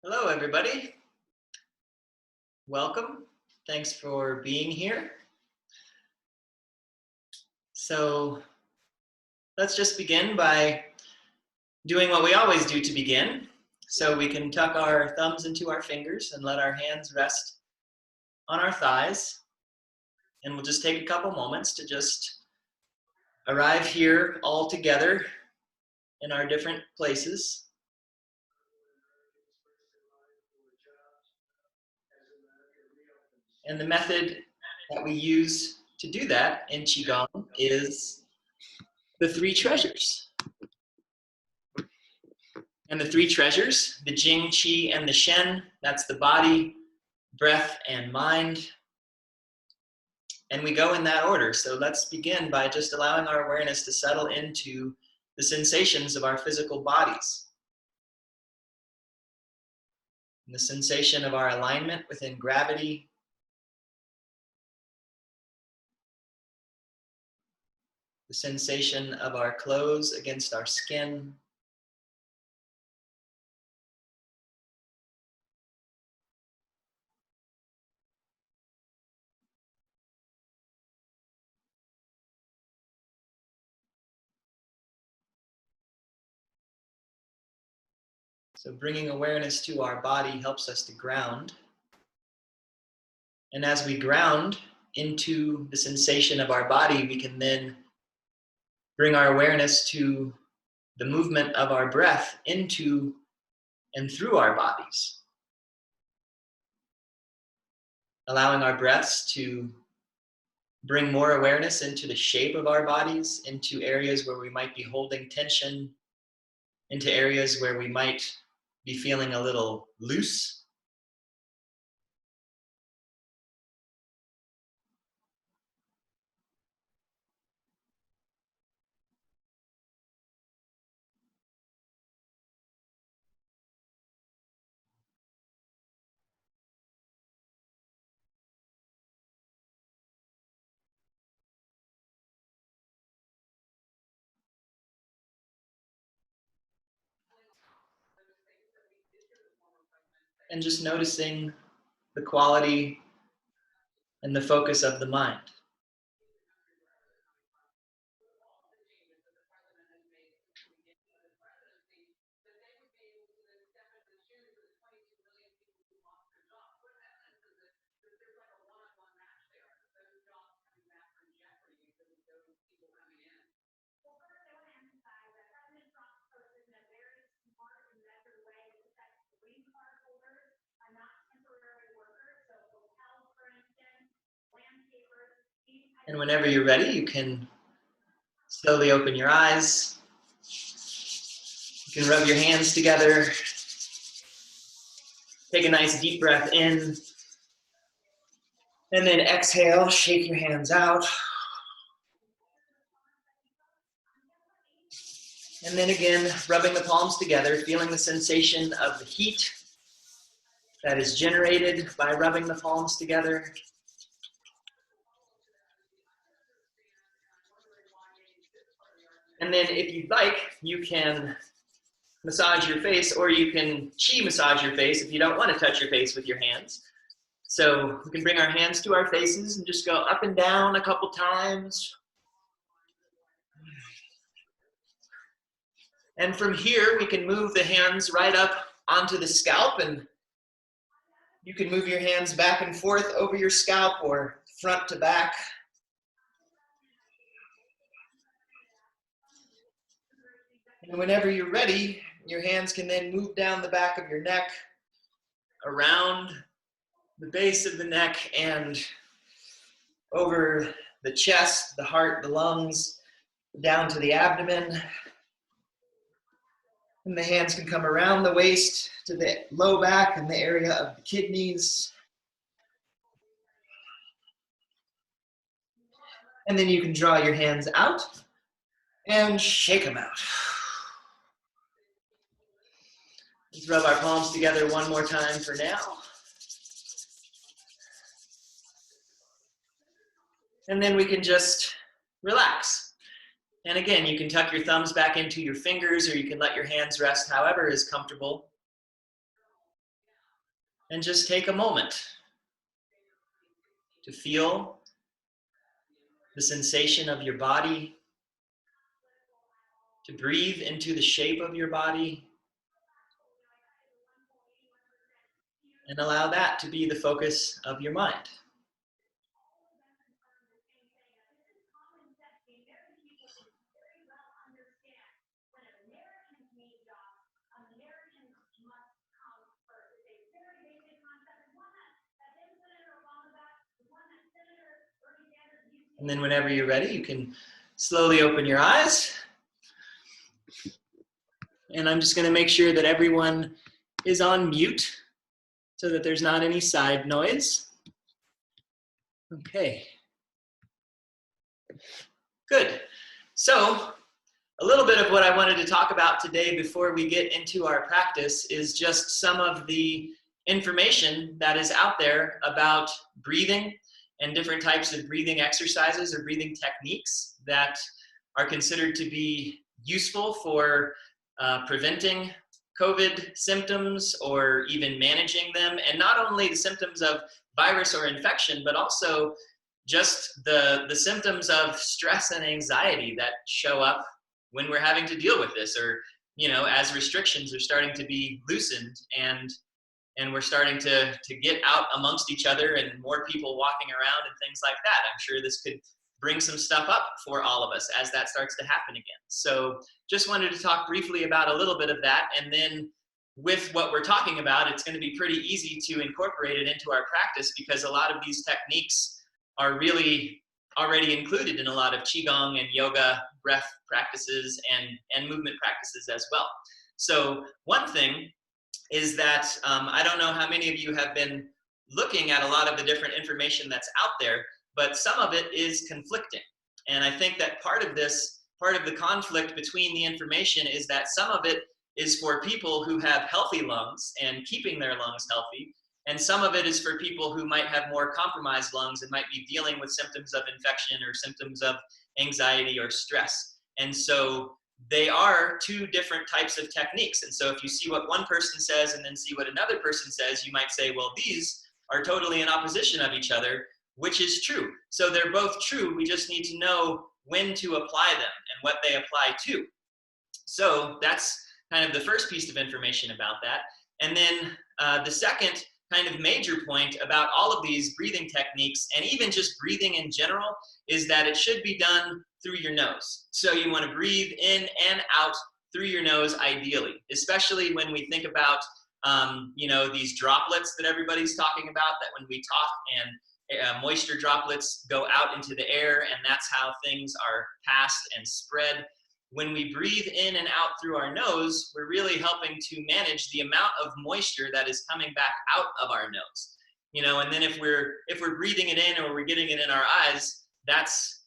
Hello, everybody. Welcome. Thanks for being here. So let's just begin by doing what we always do to begin. So we can tuck our thumbs into our fingers and let our hands rest on our thighs. And we'll just take a couple moments to just arrive here all together in our different places. And the method that we use to do that in Qigong is the three treasures. And the three treasures, the Jing, Qi, and the Shen, that's the body, breath, and mind. And we go in that order. So let's begin by just allowing our awareness to settle into the sensations of our physical bodies. And the sensation of our alignment within gravity. The sensation of our clothes against our skin. So bringing awareness to our body helps us to ground. And as we ground into the sensation of our body, we can then bring our awareness to the movement of our breath into and through our bodies. Allowing our breaths to bring more awareness into the shape of our bodies, into areas where we might be holding tension, into areas where we might be feeling a little loose. And just noticing the quality and the focus of the mind. And whenever you're ready, you can slowly open your eyes. You can rub your hands together. Take a nice deep breath in. And then exhale, shake your hands out. And then again, rubbing the palms together, feeling the sensation of the heat that is generated by rubbing the palms together. And then if you'd like, you can massage your face, or you can Qi massage your face if you don't want to touch your face with your hands. So we can bring our hands to our faces and just go up and down a couple times. And from here, we can move the hands right up onto the scalp, and you can move your hands back and forth over your scalp or front to back. And whenever you're ready, your hands can then move down the back of your neck, around the base of the neck, and over the chest, the heart, the lungs, down to the abdomen. And the hands can come around the waist to the low back and the area of the kidneys. And then you can draw your hands out and shake them out. Let's rub our palms together one more time for now. And then we can just relax. And again, you can tuck your thumbs back into your fingers, or you can let your hands rest however is comfortable. And just take a moment to feel the sensation of your body, to breathe into the shape of your body, and allow that to be the focus of your mind. And then whenever you're ready, you can slowly open your eyes. And I'm just going to make sure that everyone is on mute so that there's not any side noise. Okay. Good. So a little bit of what I wanted to talk about today before we get into our practice is just some of the information that is out there about breathing and different types of breathing exercises or breathing techniques that are considered to be useful for preventing COVID symptoms or even managing them, and not only the symptoms of virus or infection, but also just the symptoms of stress and anxiety that show up when we're having to deal with this, or as restrictions are starting to be loosened and we're starting to get out amongst each other and more people walking around and things like that. I'm sure this could bring some stuff up for all of us as that starts to happen again. So just wanted to talk briefly about a little bit of that, and then with what we're talking about, it's going to be pretty easy to incorporate it into our practice because a lot of these techniques are really already included in a lot of Qigong and yoga breath practices and movement practices as well. So one thing is that I don't know how many of you have been looking at a lot of the different information that's out there, but some of it is conflicting. And I think that part of the conflict between the information is that some of it is for people who have healthy lungs and keeping their lungs healthy, and some of it is for people who might have more compromised lungs and might be dealing with symptoms of infection or symptoms of anxiety or stress. And so they are two different types of techniques. And so if you see what one person says and then see what another person says, you might say, well, these are totally in opposition of each other, which is true. So they're both true. We just need to know when to apply them and what they apply to. So that's kind of the first piece of information about that. And then the second kind of major point about all of these breathing techniques, and even just breathing in general, is that it should be done through your nose. So you want to breathe in and out through your nose ideally, especially when we think about these droplets that everybody's talking about, that when we talk and moisture droplets go out into the air, and that's how things are passed and spread. When we breathe in and out through our nose, we're really helping to manage the amount of moisture that is coming back out of our nose. And then if we're breathing it in or we're getting it in our eyes, that's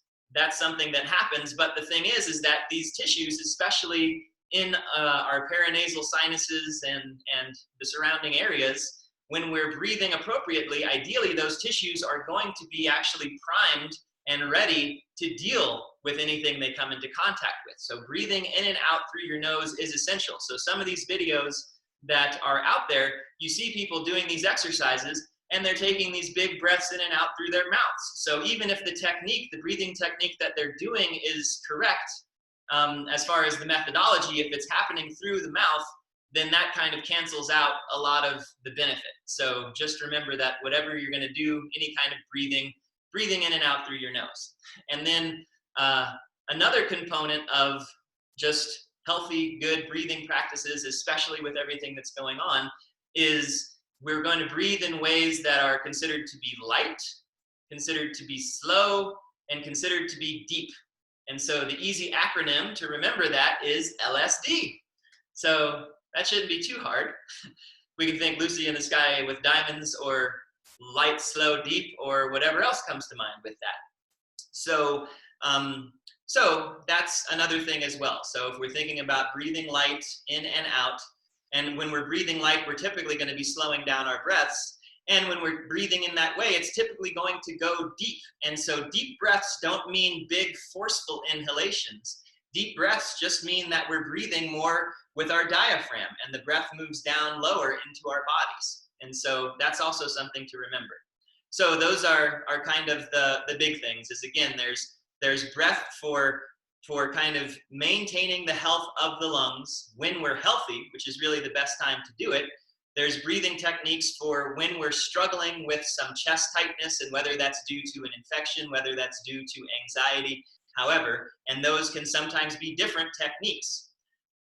something that happens. But the thing is that these tissues, especially in our paranasal sinuses and the surrounding areas, when we're breathing appropriately, ideally those tissues are going to be actually primed and ready to deal with anything they come into contact with. So breathing in and out through your nose is essential. So some of these videos that are out there, you see people doing these exercises and they're taking these big breaths in and out through their mouths. So even if the breathing technique that they're doing is correct, as far as the methodology, if it's happening through the mouth, then that kind of cancels out a lot of the benefit. So just remember that whatever you're going to do, any kind of breathing in and out through your nose. And then another component of just healthy, good breathing practices, especially with everything that's going on, is we're going to breathe in ways that are considered to be light, considered to be slow, and considered to be deep. And so the easy acronym to remember that is LSD. So that shouldn't be too hard. We can think Lucy in the Sky with Diamonds, or light, slow, deep, or whatever else comes to mind with that. So that's another thing as well. So if we're thinking about breathing light in and out, and when we're breathing light, we're typically going to be slowing down our breaths. And when we're breathing in that way, it's typically going to go deep. And so deep breaths don't mean big, forceful inhalations. Deep breaths just mean that we're breathing more with our diaphragm, and the breath moves down lower into our bodies. And so that's also something to remember. So those are kind of the big things. Is again, there's breath for kind of maintaining the health of the lungs when we're healthy, which is really the best time to do it. There's breathing techniques for when we're struggling with some chest tightness, and whether that's due to an infection, whether that's due to anxiety, however, and those can sometimes be different techniques.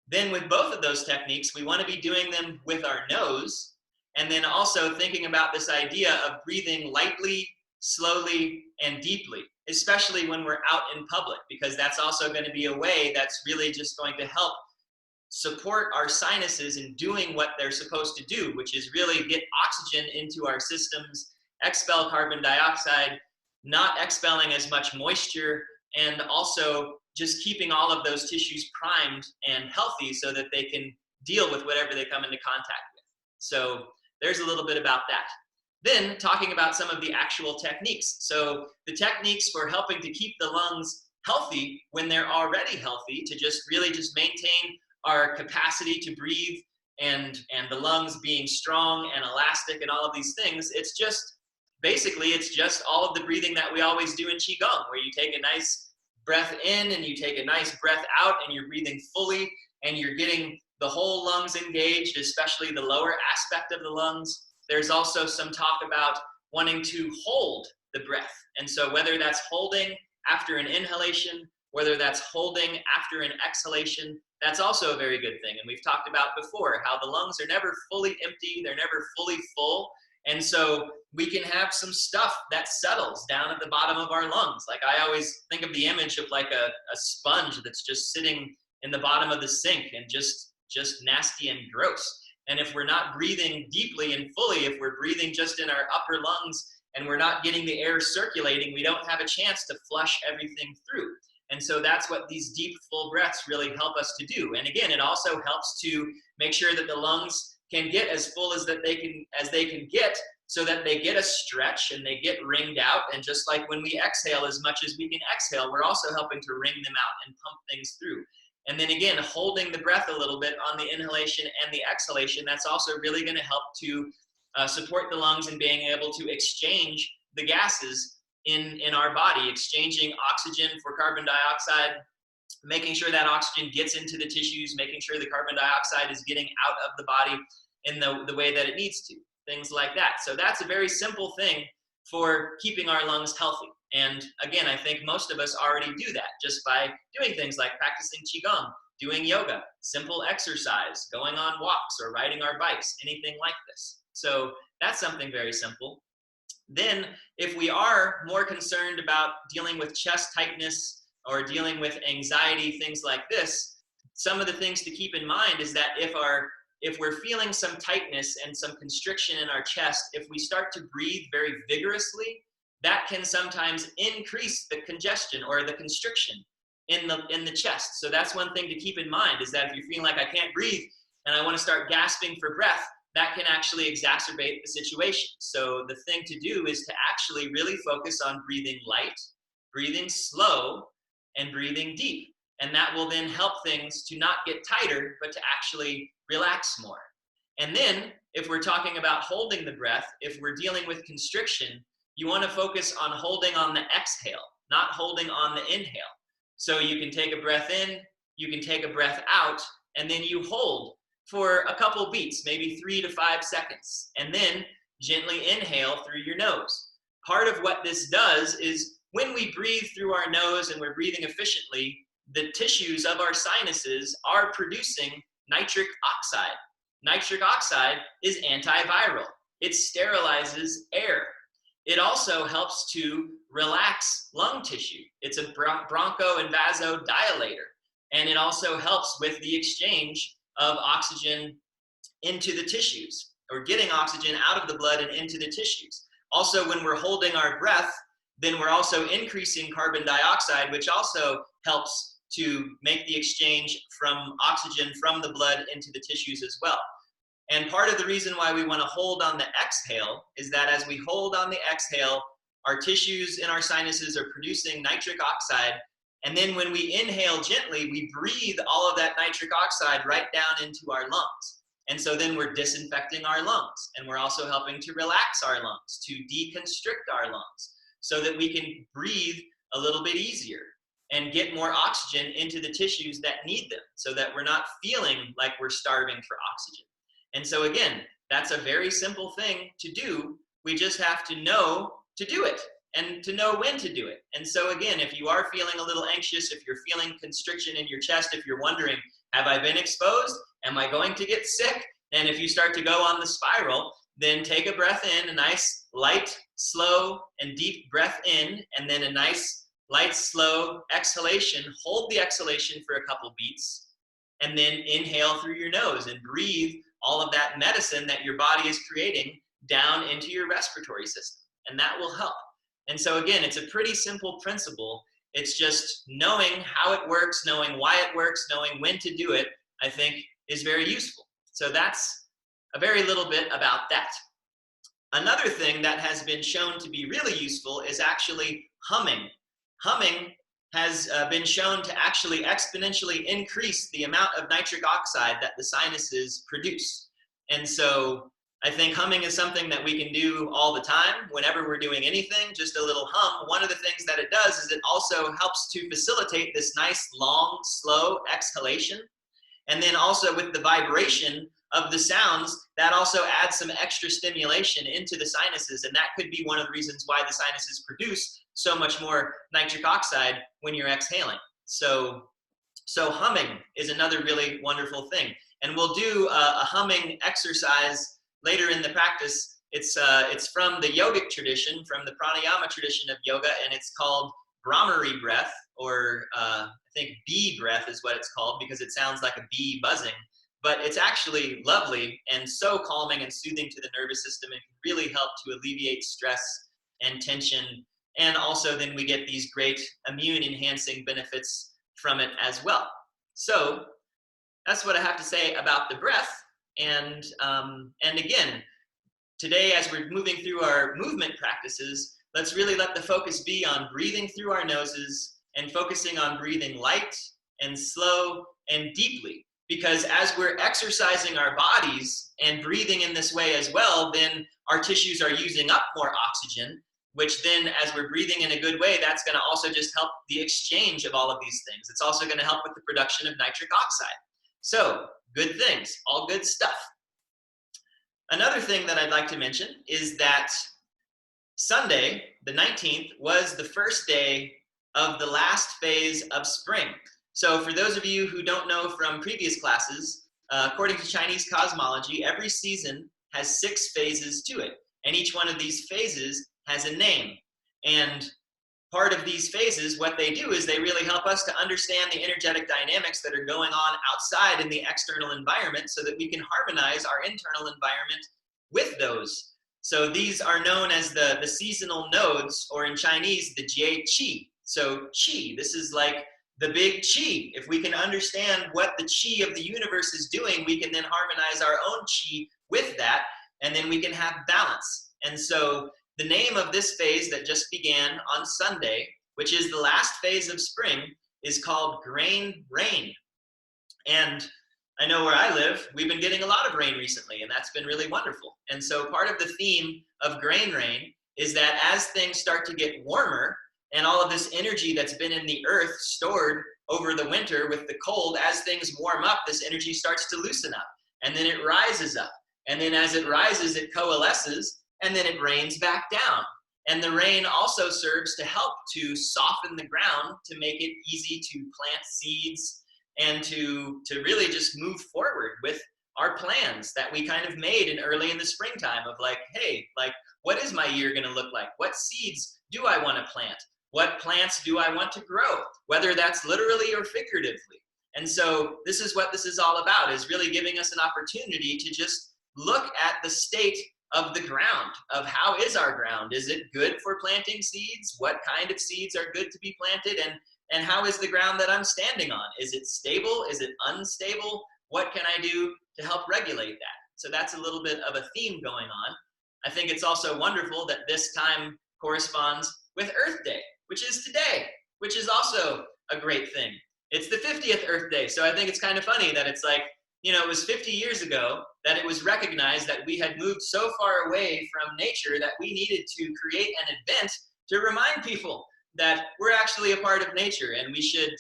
Then with both of those techniques, we want to be doing them with our nose, and then also thinking about this idea of breathing lightly, slowly, and deeply, especially when we're out in public, because that's also going to be a way that's really just going to help support our sinuses in doing what they're supposed to do, which is really get oxygen into our systems, expel carbon dioxide, not expelling as much moisture, and also just keeping all of those tissues primed and healthy so that they can deal with whatever they come into contact with. So there's a little bit about that. Then talking about some of the actual techniques. So the techniques for helping to keep the lungs healthy when they're already healthy, to just really just maintain our capacity to breathe and the lungs being strong and elastic and all of these things. It's just, basically, it's just all of the breathing that we always do in Qigong, where you take a nice breath in and you take a nice breath out and you're breathing fully and you're getting the whole lungs engaged, especially the lower aspect of the lungs. There's also some talk about wanting to hold the breath. And so whether that's holding after an inhalation, whether that's holding after an exhalation, that's also a very good thing. And we've talked about before how the lungs are never fully empty, they're never fully full. And so we can have some stuff that settles down at the bottom of our lungs. Like I always think of the image of like a sponge that's just sitting in the bottom of the sink and just nasty and gross. And if we're not breathing deeply and fully, if we're breathing just in our upper lungs and we're not getting the air circulating, we don't have a chance to flush everything through. And so that's what these deep, full breaths really help us to do. And again, it also helps to make sure that the lungs can get as full as they can get, so that they get a stretch and they get wringed out. And just like when we exhale as much as we can exhale, we're also helping to wring them out and pump things through. And then again, holding the breath a little bit on the inhalation and the exhalation, that's also really going to help to support the lungs in being able to exchange the gases in our body, exchanging oxygen for carbon dioxide, making sure that oxygen gets into the tissues, making sure the carbon dioxide is getting out of the body in the way that it needs to, things like that. So that's a very simple thing for keeping our lungs healthy. And again, I think most of us already do that just by doing things like practicing Qigong, doing yoga, simple exercise, going on walks or riding our bikes, anything like this. So that's something very simple. Then if we are more concerned about dealing with chest tightness or dealing with anxiety, things like this, some of the things to keep in mind is that if we're feeling some tightness and some constriction in our chest, if we start to breathe very vigorously, that can sometimes increase the congestion or the constriction in the chest. So that's one thing to keep in mind, is that if you're feeling like I can't breathe and I want to start gasping for breath, that can actually exacerbate the situation. So the thing to do is to actually really focus on breathing light, breathing slow, and breathing deep. And that will then help things to not get tighter, but to actually relax more. And then if we're talking about holding the breath, if we're dealing with constriction, you want to focus on holding on the exhale, not holding on the inhale. So you can take a breath in, you can take a breath out, and then you hold for a couple beats, maybe 3 to 5 seconds, and then gently inhale through your nose. Part of what this does is when we breathe through our nose and we're breathing efficiently, the tissues of our sinuses are producing nitric oxide. Nitric oxide is antiviral. It sterilizes air. It also helps to relax lung tissue. It's a broncho and vasodilator. And it also helps with the exchange of oxygen into the tissues, or getting oxygen out of the blood and into the tissues. Also, when we're holding our breath, then we're also increasing carbon dioxide, which also helps to make the exchange from oxygen from the blood into the tissues as well. And part of the reason why we want to hold on the exhale is that as we hold on the exhale, our tissues in our sinuses are producing nitric oxide. And then when we inhale gently, we breathe all of that nitric oxide right down into our lungs. And so then we're disinfecting our lungs, and we're also helping to relax our lungs, to deconstrict our lungs, so that we can breathe a little bit easier and get more oxygen into the tissues that need them, so that we're not feeling like we're starving for oxygen. And so again, that's a very simple thing to do. We just have to know to do it and to know when to do it. And so again, if you are feeling a little anxious, if you're feeling constriction in your chest, if you're wondering, have I been exposed? Am I going to get sick? And if you start to go on the spiral, then take a breath in, a nice light, slow, and deep breath in, and then a nice light, slow exhalation. Hold the exhalation for a couple beats, and then inhale through your nose and breathe all of that medicine that your body is creating down into your respiratory system, and that will help. And so again, it's a pretty simple principle. It's just knowing how it works, knowing why it works, knowing when to do it, I think is very useful. So that's a very little bit about that. Another thing that has been shown to be really useful is actually humming. Humming has been shown to actually exponentially increase the amount of nitric oxide that the sinuses produce. And so I think humming is something that we can do all the time whenever we're doing anything, just a little hum. One of the things that it does is it also helps to facilitate this nice, long, slow exhalation. And then also with the vibration of the sounds, that also adds some extra stimulation into the sinuses. And that could be one of the reasons why the sinuses produce so much more nitric oxide when you're exhaling. So humming is another really wonderful thing. And we'll do a humming exercise later in the practice. It's from the yogic tradition, from the pranayama tradition of yoga, and it's called Brahmari breath, or I think bee breath is what it's called, because it sounds like a bee buzzing. But it's actually lovely and so calming and soothing to the nervous system. It can really help to alleviate stress and tension. And also then we get these great immune enhancing benefits from it as well. So that's what I have to say about the breath. And again, today, as we're moving through our movement practices, let's really let the focus be on breathing through our noses and focusing on breathing light and slow and deeply. Because as we're exercising our bodies and breathing in this way as well, then our tissues are using up more oxygen, which then as we're breathing in a good way, that's going to also just help the exchange of all of these things. It's also going to help with the production of nitric oxide. So good things, all good stuff. Another thing that I'd like to mention is that Sunday, the 19th, was the first day of the last phase of spring. So for those of you who don't know from previous classes, according to Chinese cosmology, every season has 6 phases to it. And each one of these phases has a name. And part of these phases, what they do is they really help us to understand the energetic dynamics that are going on outside in the external environment, so that we can harmonize our internal environment with those. So these are known as the seasonal nodes, or in Chinese, the Jie Qi. So Qi, this is like the big Qi. If we can understand what the Qi of the universe is doing, we can then harmonize our own Qi with that, and then we can have balance. And so the name of this phase that just began on Sunday, which is the last phase of spring, is called Grain Rain. And I know where I live, we've been getting a lot of rain recently, and that's been really wonderful. And so part of the theme of Grain Rain is that as things start to get warmer, and all of this energy that's been in the earth stored over the winter with the cold, as things warm up, this energy starts to loosen up, and then it rises up. And then as it rises, it coalesces, and then it rains back down. And the rain also serves to help to soften the ground, to make it easy to plant seeds, and to really just move forward with our plans that we kind of made in early in the springtime of like, hey, like, what is my year gonna look like? What seeds do I wanna plant? What plants do I want to grow? Whether that's literally or figuratively. And so this is what this is all about, is really giving us an opportunity to just look at the state of the ground, of how is our ground? Is it good for planting seeds? What kind of seeds are good to be planted? And how is the ground that I'm standing on? Is it stable? Is it unstable? What can I do to help regulate that? So that's a little bit of a theme going on. I think it's also wonderful that this time corresponds with Earth Day, which is today, which is also a great thing. It's the 50th Earth Day, so I think it's kind of funny that it's like, it was 50 years ago that it was recognized that we had moved so far away from nature that we needed to create an event to remind people that we're actually a part of nature and we should,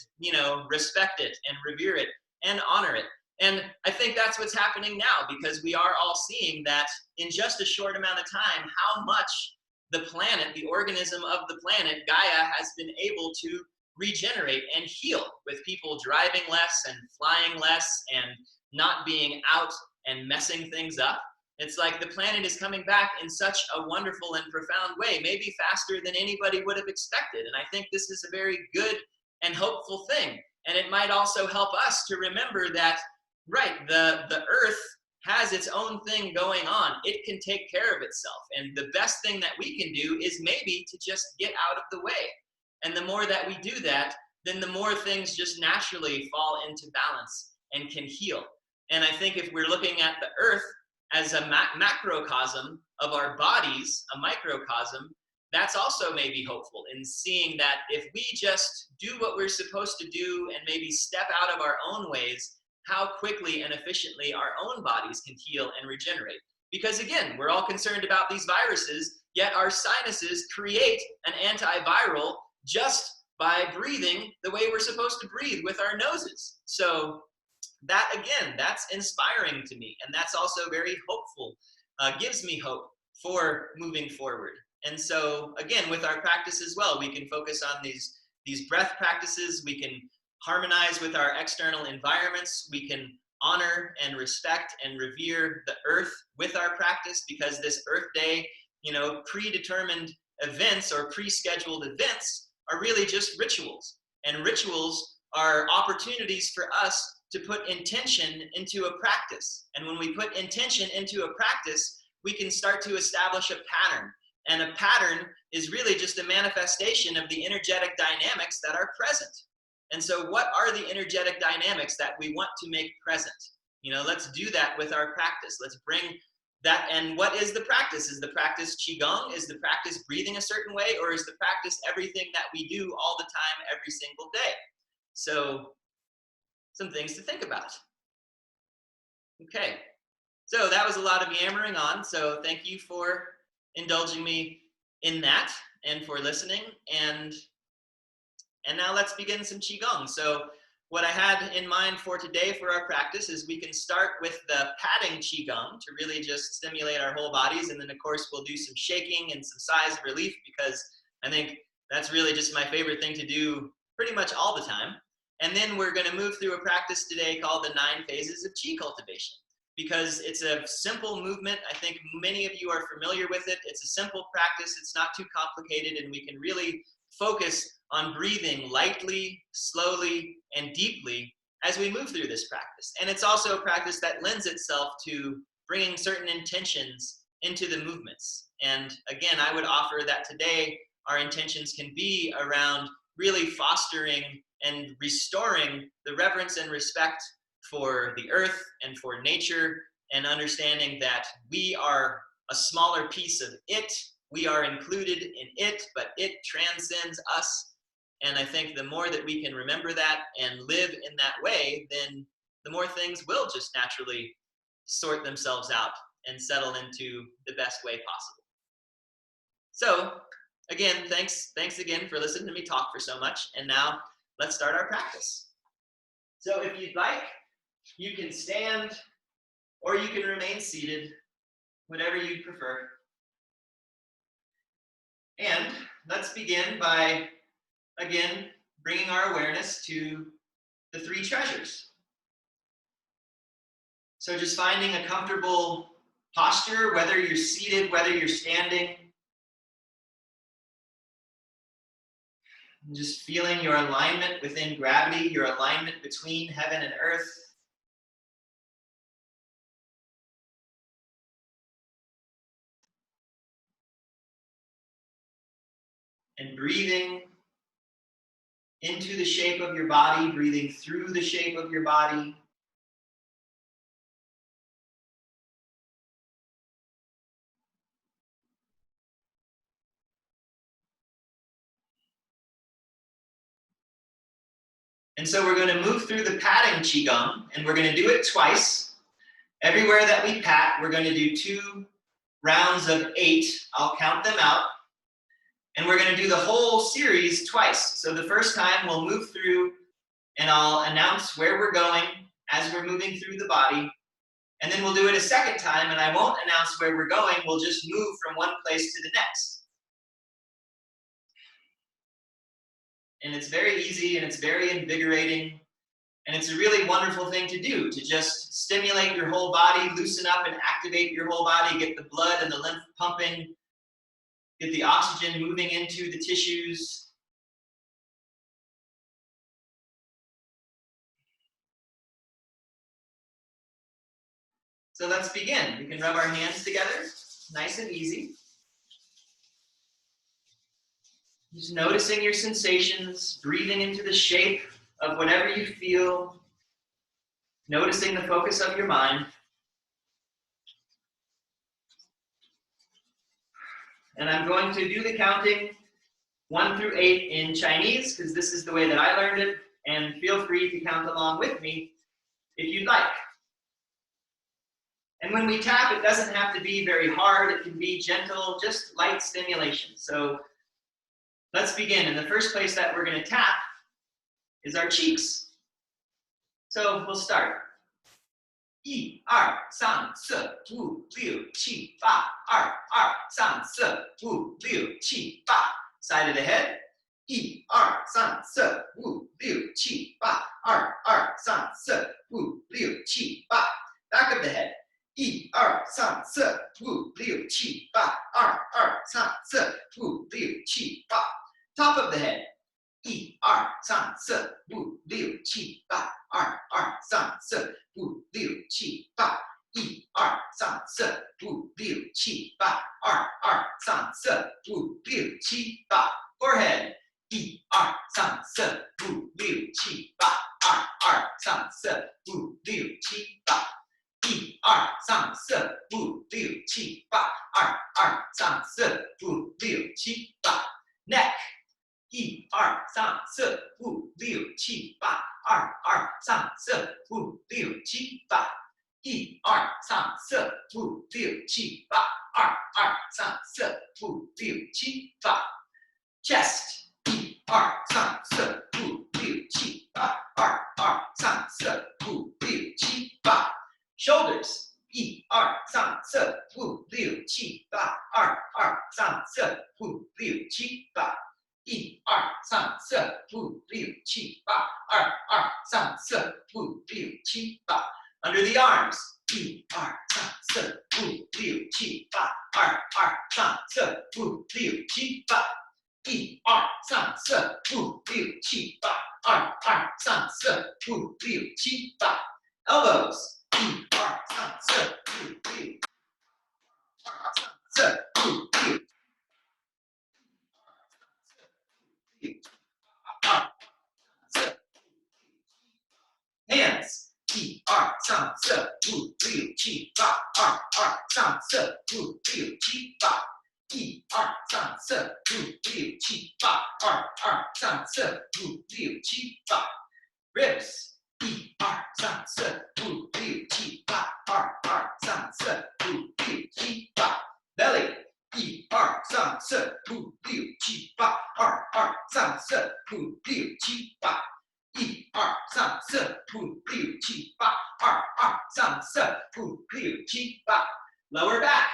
respect it and revere it and honor it. And I think that's what's happening now, because we are all seeing that in just a short amount of time, how much the planet, the organism of the planet, Gaia, has been able to regenerate and heal, with people driving less and flying less and not being out and messing things up. It's like the planet is coming back in such a wonderful and profound way, maybe faster than anybody would have expected. And I think this is a very good and hopeful thing. And it might also help us to remember that, right, the earth has its own thing going on. It can take care of itself. And the best thing that we can do is maybe to just get out of the way. And the more that we do that, then the more things just naturally fall into balance and can heal. And I think if we're looking at the earth as a macrocosm of our bodies, a microcosm, that's also maybe hopeful in seeing that if we just do what we're supposed to do and maybe step out of our own ways, how quickly and efficiently our own bodies can heal and regenerate. Because again, we're all concerned about these viruses, yet our sinuses create an antiviral just by breathing the way we're supposed to breathe with our noses. So that, again, that's inspiring to me, and that's also very hopeful, gives me hope for moving forward. And so again, with our practice as well, we can focus on these breath practices. We can harmonize with our external environments. We can honor and respect and revere the earth with our practice, because this Earth Day, predetermined events or pre-scheduled events are really just rituals. And rituals are opportunities for us to put intention into a practice. And when we put intention into a practice, we can start to establish a pattern. And a pattern is really just a manifestation of the energetic dynamics that are present. And so what are the energetic dynamics that we want to make present? Let's do that with our practice. Let's bring that. And what is the practice? Is the practice Qigong? Is the practice breathing a certain way? Or is the practice everything that we do all the time, every single day? So some things to think about. Okay, so that was a lot of yammering on. So thank you for indulging me in that and for listening. And now let's begin some Qigong. So what I had in mind for today for our practice is we can start with the patting Qigong to really just stimulate our whole bodies. And then of course we'll do some shaking and some sighs of relief, because I think that's really just my favorite thing to do pretty much all the time. And then we're going to move through a practice today called the 9 Phases of Qi Cultivation, because it's a simple movement. I think many of you are familiar with it. It's a simple practice. It's not too complicated, and we can really focus on breathing lightly, slowly, and deeply as we move through this practice. And it's also a practice that lends itself to bringing certain intentions into the movements. And again, I would offer that today our intentions can be around really fostering and restoring the reverence and respect for the earth and for nature, and understanding that we are a smaller piece of it. We are included in it, but it transcends us. And I think the more that we can remember that and live in that way, then the more things will just naturally sort themselves out and settle into the best way possible. So again, thanks again for listening to me talk for so much. And now let's start our practice. So if you'd like, you can stand or you can remain seated, whatever you prefer. And let's begin by, again, bringing our awareness to the 3 treasures. So just finding a comfortable posture, whether you're seated, whether you're standing. And just feeling your alignment within gravity, your alignment between heaven and earth. And breathing into the shape of your body, breathing through the shape of your body. And so we're going to move through the patting Qigong, and we're going to do it twice. Everywhere that we pat, we're going to do 2 rounds of 8. I'll count them out. And we're going to do the whole series twice. So the first time we'll move through and I'll announce where we're going as we're moving through the body. And then we'll do it a second time and I won't announce where we're going. We'll just move from one place to the next. And it's very easy and it's very invigorating. And it's a really wonderful thing to do, to just stimulate your whole body, loosen up and activate your whole body, get the blood and the lymph pumping, get the oxygen moving into the tissues. So let's begin. We can rub our hands together, nice and easy. Just noticing your sensations, breathing into the shape of whatever you feel, noticing the focus of your mind. And I'm going to do the counting 1 through 8 in Chinese, because this is the way that I learned it, and feel free to count along with me if you'd like. And when we tap, it doesn't have to be very hard. It can be gentle, just light stimulation. So let's begin. And the first place that we're going to tap is our cheeks. So we'll start. 1、2、3、4、5、6、7、8、2、2、3、4、5、6、7、8. Side of the head. 1、2、3、4、5、6、7、8、2、2、3、4、5、6、7、8. Back of the head. 1、2、3、4、5、6、7、8、2、2、3、4、5、6、7、8. Top of the head. 1、2、3、4、5、6、7、8、2、2、3、4、5、6、7、8。1、2、3、4、5、6、7、8、2、2、3、4、5、6、7、8. Forehead. 1、2、3、4、5、6、7、8、2、2、3、4、5、6、7、8. 1、2、3、4、5、6、7、8、2、2、3、4、5、6、7、8. Neck. 1、2、3、4、5、6、7、8、2、2、3、4、5、6、7、8。1、2、3、4、5、6、7、8、2、2、3、4、5、6、7、8. Chest. 1、2、3、4、5、6、7、8、2、3、4、5、6、7、8. Shoulders. 1、2、3、4、5、6、7、8、2、3、4、5、6、7、8. 1、2、3、4、5、6、7、8、2、3、4、5、6、7、8. Under the arms. 1、2、3、4、5、6、7、8、2、3、4、5、6、7、8. 1、2、3、4、5、6、7、8、2、3、4、5、6、7、8. Elbows. 1、2、3、4、5、6、4、5、6、Hands. 1、2、3、4、5、6、7、8、2、3、4、5、6、7、8。 1、2、3、4、5、6、7、8、2、3、4、5、6、7、8. Ribs. 1、2、3、4、5、6、7、8、2、3、4、5、6、7、8. Belly. 1、2、3、4、5、6、7、8、2、3、4、5、6、7、8. 1、2、3、4、5、6、7、8、2、3、4、5、6、7、8. Lower back.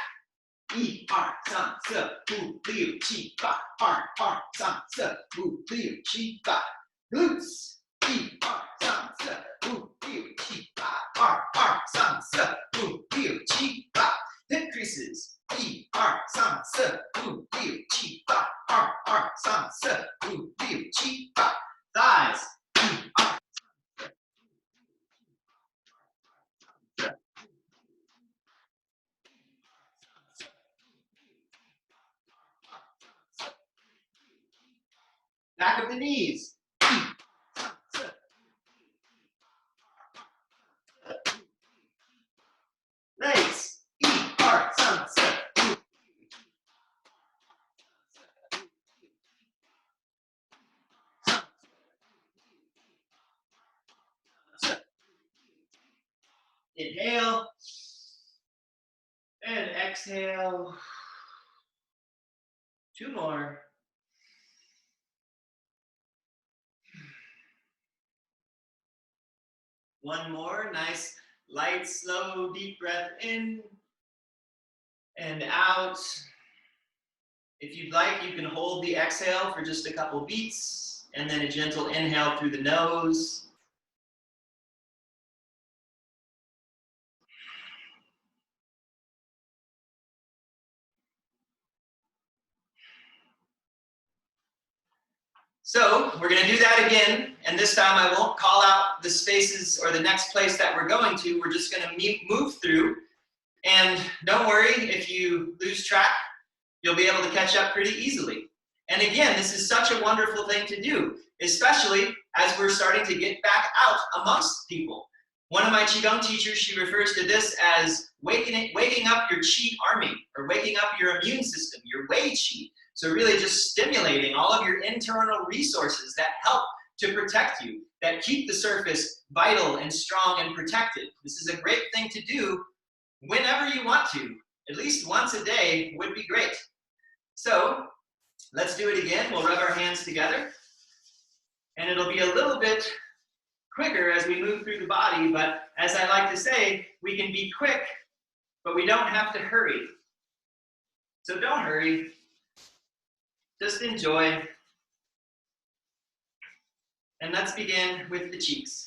1、2、3、4、5、6、7、8、2、3、4、5、6、7、8. Glutes. 1、2、3、4、5、6、7、8、2、3、4、5、6、7、8. Hip creases. 1、2、3、4、5、6、7、8、2、3、4、5、6、7、8. Thighs. 1、2、back of the knees. 1、2、3、4. Legs. 1、2、3、4。Inhale and exhale. 2 more. One more. Nice, light, slow, deep breath in and out. If you'd like, you can hold the exhale for just a couple beats, and then a gentle inhale through the nose. So we're going to do that again, and this time I won't call out the spaces or the next place that we're going to. We're just going to move through, and don't worry if you lose track, you'll be able to catch up pretty easily. And again, this is such a wonderful thing to do, especially as we're starting to get back out amongst people. One of my Qigong teachers, she refers to this as waking up your Qi army, or waking up your immune system, your Wei Qi. So really just stimulating all of your internal resources that help to protect you, that keep the surface vital and strong and protected. This is a great thing to do whenever you want to. At least once a day would be great. So let's do it again. We'll rub our hands together. And it'll be a little bit quicker as we move through the body, but as I like to say, we can be quick, but we don't have to hurry. So don't hurry. Just enjoy. And let's begin with the cheeks.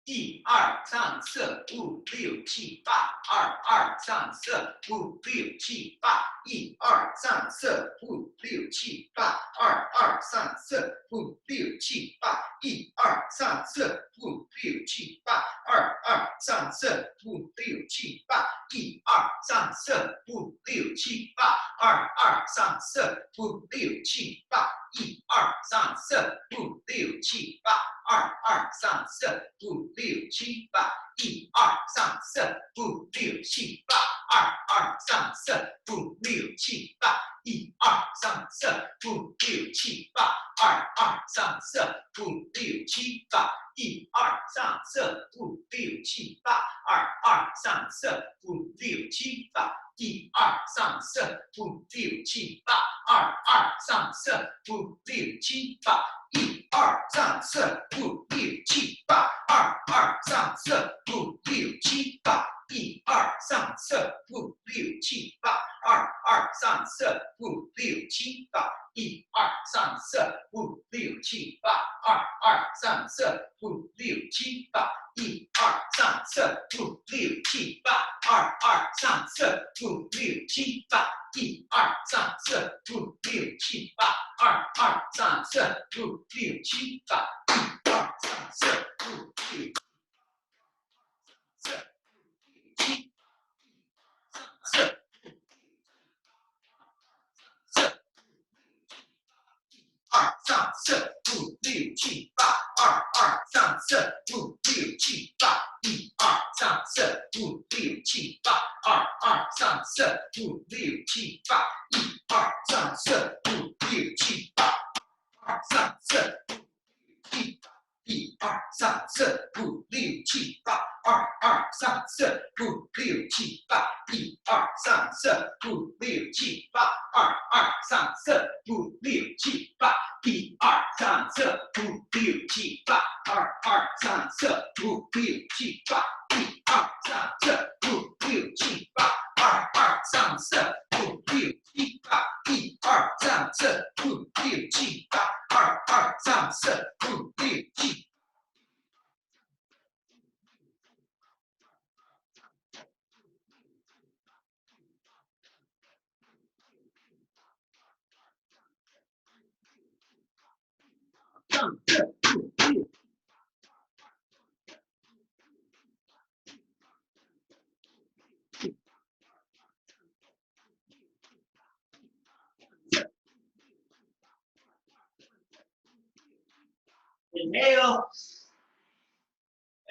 1、2、3、4、5、6、7、8、2、2、3、4、5、6、7、8、1、2、3、4、5、6、7、8、2、2、3、4、5、6、7、8、1、2、3、4、5、6、7、8、2、3、4、5、6、7、8、1、2、3、4、5、6、7、8、2、3、4、5、6、7、8、1、2、3、4、5、6、7、8、2、3、4、5、6、7、8、1、2、3、4、5、6、7、8、2、3、4、5、6、7、8、1、2、3、4、5、6、7、8、2、3、4、5、6、7、8、1、2、3、4、5、6、7、8、2、3、4、5、6、7、8、1、2、3、4、5、6、7、8、2、3、4、5、6、7、8、1、2、3、4、5、6、7、8、2、3、4、5、6、7、8、1、2、3、4、5、6、7、8、2、3、4、5、6、7、8、1、2、3、4、5、6、7、8、2、3、4、5、6、7、8、1、2、3、4、5、6、7、8、2、3、4、5、6、7、8、1、2、3、4、5、6、7、8、2、3、4、5、6、7、8、1、2、3、4、5、6、2、3、4、5、6、7、8、2、3、4、5、6、7、8、1、2、3、4、5、6、7、8、2、3、4、5、6、7、8、1、2、3、4、5、6、7、8、2、3、4、1、2、3、4、5、6、7、8、2、3、4、5、6、7、8、1、2、3、4、5、6、7、8、2、3、4、5、6、7、8、1、2、3、4、5、6、7、8、2、3、4、5、6、7、8、1、2、3、4、5、6、7、8、2、3、4、5、6、7、8、1、2、3、4、5、6、7、8、2、3、4、5、6、7、Inhale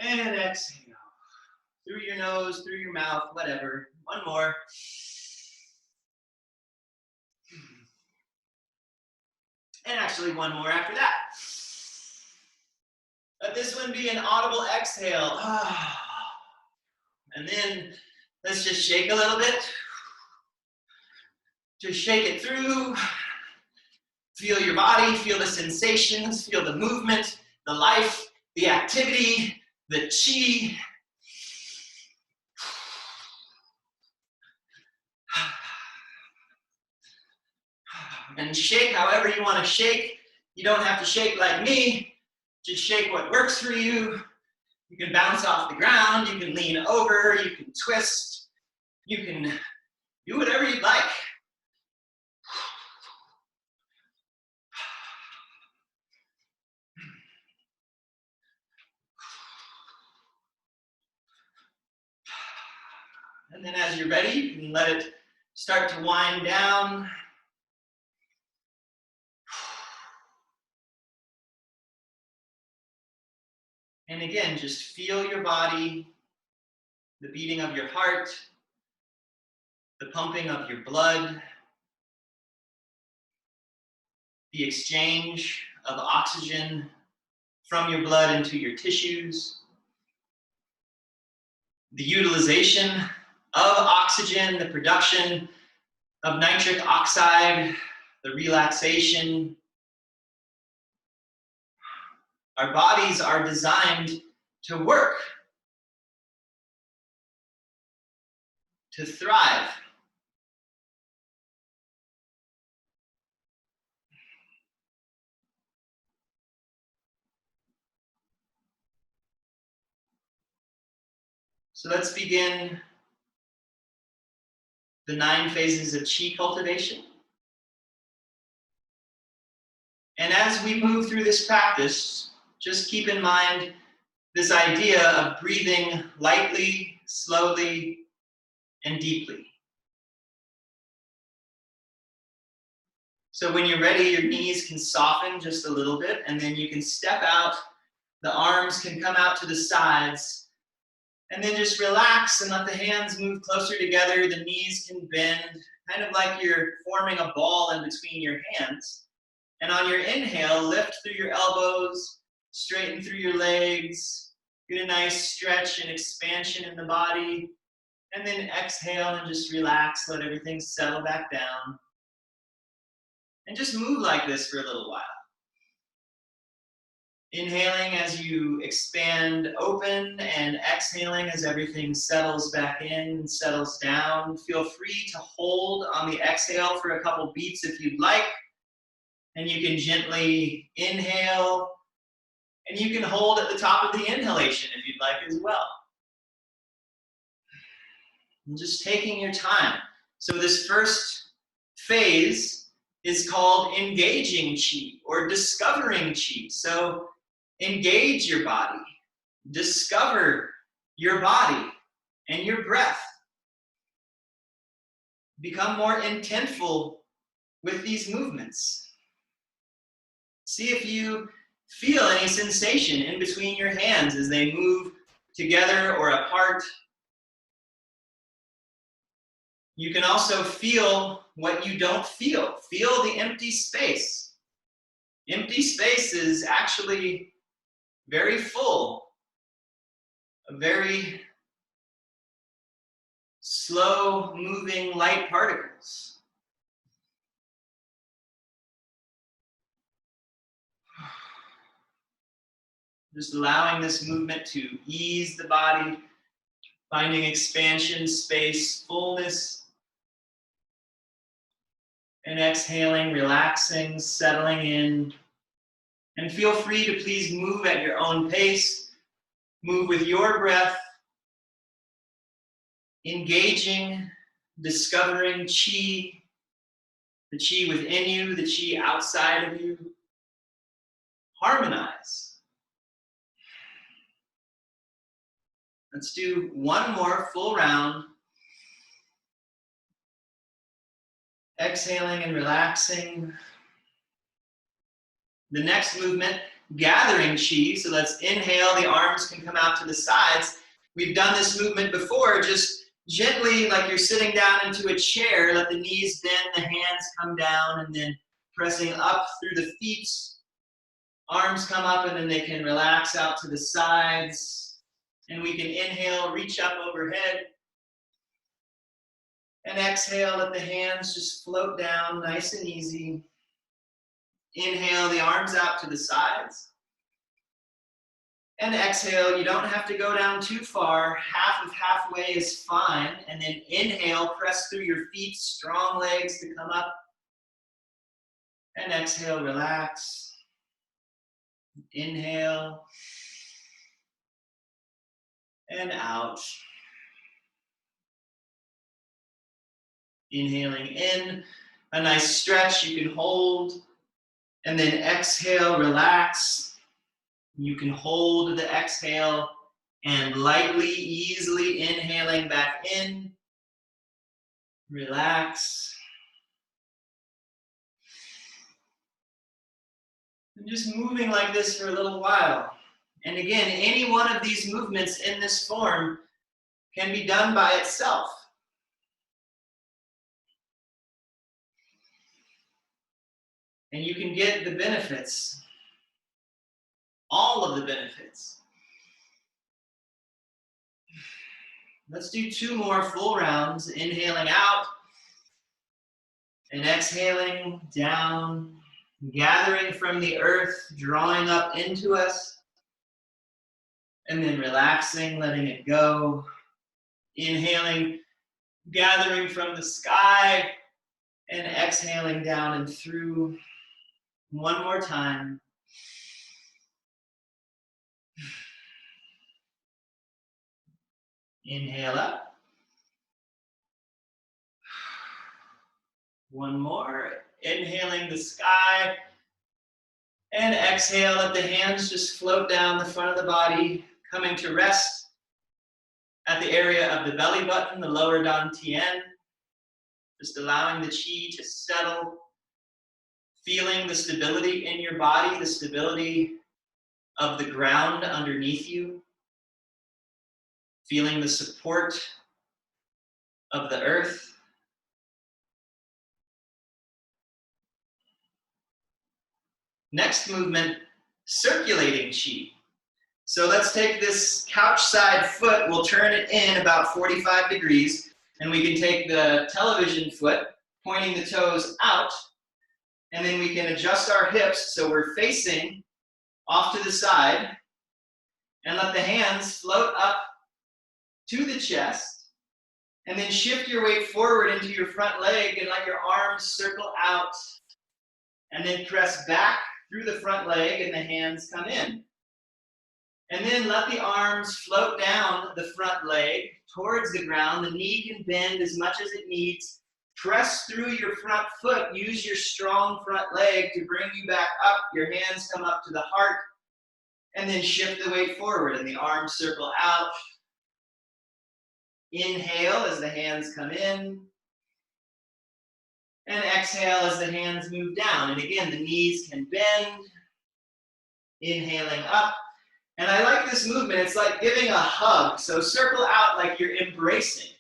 and exhale. Through your nose, through your mouth, whatever. One more. And actually one more after that. Let this one be an audible exhale. And then let's just shake a little bit. Just shake it through. Feel your body, feel the sensations, feel the movement, the life, the activity, the qi. And shake however you want to shake. You don't have to shake like me. Just shake what works for you. You can bounce off the ground. You can lean over. You can twist. You can do whatever you'd like. And then as you're ready, you can let it start to wind down. And again, just feel your body, the beating of your heart, the pumping of your blood, the exchange of oxygen from your blood into your tissues, the utilization of oxygen, the production of nitric oxide, the relaxation. Our bodies are designed to work, to thrive. So let's begin the 9 phases of Qi cultivation. And as we move through this practice, just keep in mind this idea of breathing lightly, slowly, and deeply. So when you're ready, your knees can soften just a little bit, and then you can step out. The arms can come out to the sides, and then just relax and let the hands move closer together. The knees can bend, kind of like you're forming a ball in between your hands. And on your inhale, lift through your elbows, straighten through your legs, get a nice stretch and expansion in the body. And then exhale and just relax, let everything settle back down. And just move like this for a little while. Inhaling as you expand open, and exhaling as everything settles back in and settles down. Feel free to hold on the exhale for a couple beats if you'd like. And you can gently inhale, and you can hold at the top of the inhalation if you'd like as well. And just taking your time. So this first phase is called engaging Qi or discovering Qi. So engage your body, discover your body and your breath. Become more intentful with these movements. See if you feel any sensation in between your hands as they move together or apart. You can also feel what you don't feel. Feel the empty space. Empty space is actually very full of very slow moving light particles. Just allowing this movement to ease the body, finding expansion, space, fullness. And exhaling, relaxing, settling in. And feel free to please move at your own pace. Move with your breath. Engaging, discovering Qi. The Qi within you, the Qi outside of you. Harmonize. Let's do one more full round. Exhaling and relaxing. The next movement, gathering Qi. So let's inhale, the arms can come out to the sides. We've done this movement before, just gently, like you're sitting down into a chair, let the knees bend, the hands come down, and then pressing up through the feet. Arms come up, and then they can relax out to the sides. And we can inhale, reach up overhead. And exhale, let the hands just float down nice and easy. Inhale the arms out to the sides. And exhale, you don't have to go down too far. Half of halfway is fine. And then inhale, press through your feet, strong legs to come up. And exhale, relax. Inhale. And out. Inhaling in, a nice stretch you can hold. And then exhale, relax. You can hold the exhale and lightly, easily inhaling back in. Relax. And just moving like this for a little while. And again, any one of these movements in this form can be done by itself. And you can get the benefits, all of the benefits. Let's do 2 more full rounds, inhaling out and exhaling down, gathering from the earth, drawing up into us, and then relaxing, letting it go. Inhaling, gathering from the sky, and exhaling down and through. One more time. Inhale up. One more. Inhaling the sky. And exhale, let the hands just float down the front of the body, coming to rest at the area of the belly button, the lower dantian. Just allowing the qi to settle. Feeling the stability in your body, the stability of the ground underneath you. Feeling the support of the earth. Next movement, circulating qi. So let's take this couch side foot, we'll turn it in about 45 degrees, and we can take the television foot, pointing the toes out, and then we can adjust our hips so we're facing off to the side, and let the hands float up to the chest, and then shift your weight forward into your front leg and let your arms circle out, and then press back through the front leg and the hands come in. And then let the arms float down the front leg towards the ground. The knee can bend as much as it needs. Press through your front foot. Use your strong front leg to bring you back up. Your hands come up to the heart. And then shift the weight forward and the arms circle out. Inhale as the hands come in. And exhale as the hands move down. And again, the knees can bend. Inhaling up. And I like this movement. It's like giving a hug. So circle out like you're embracing.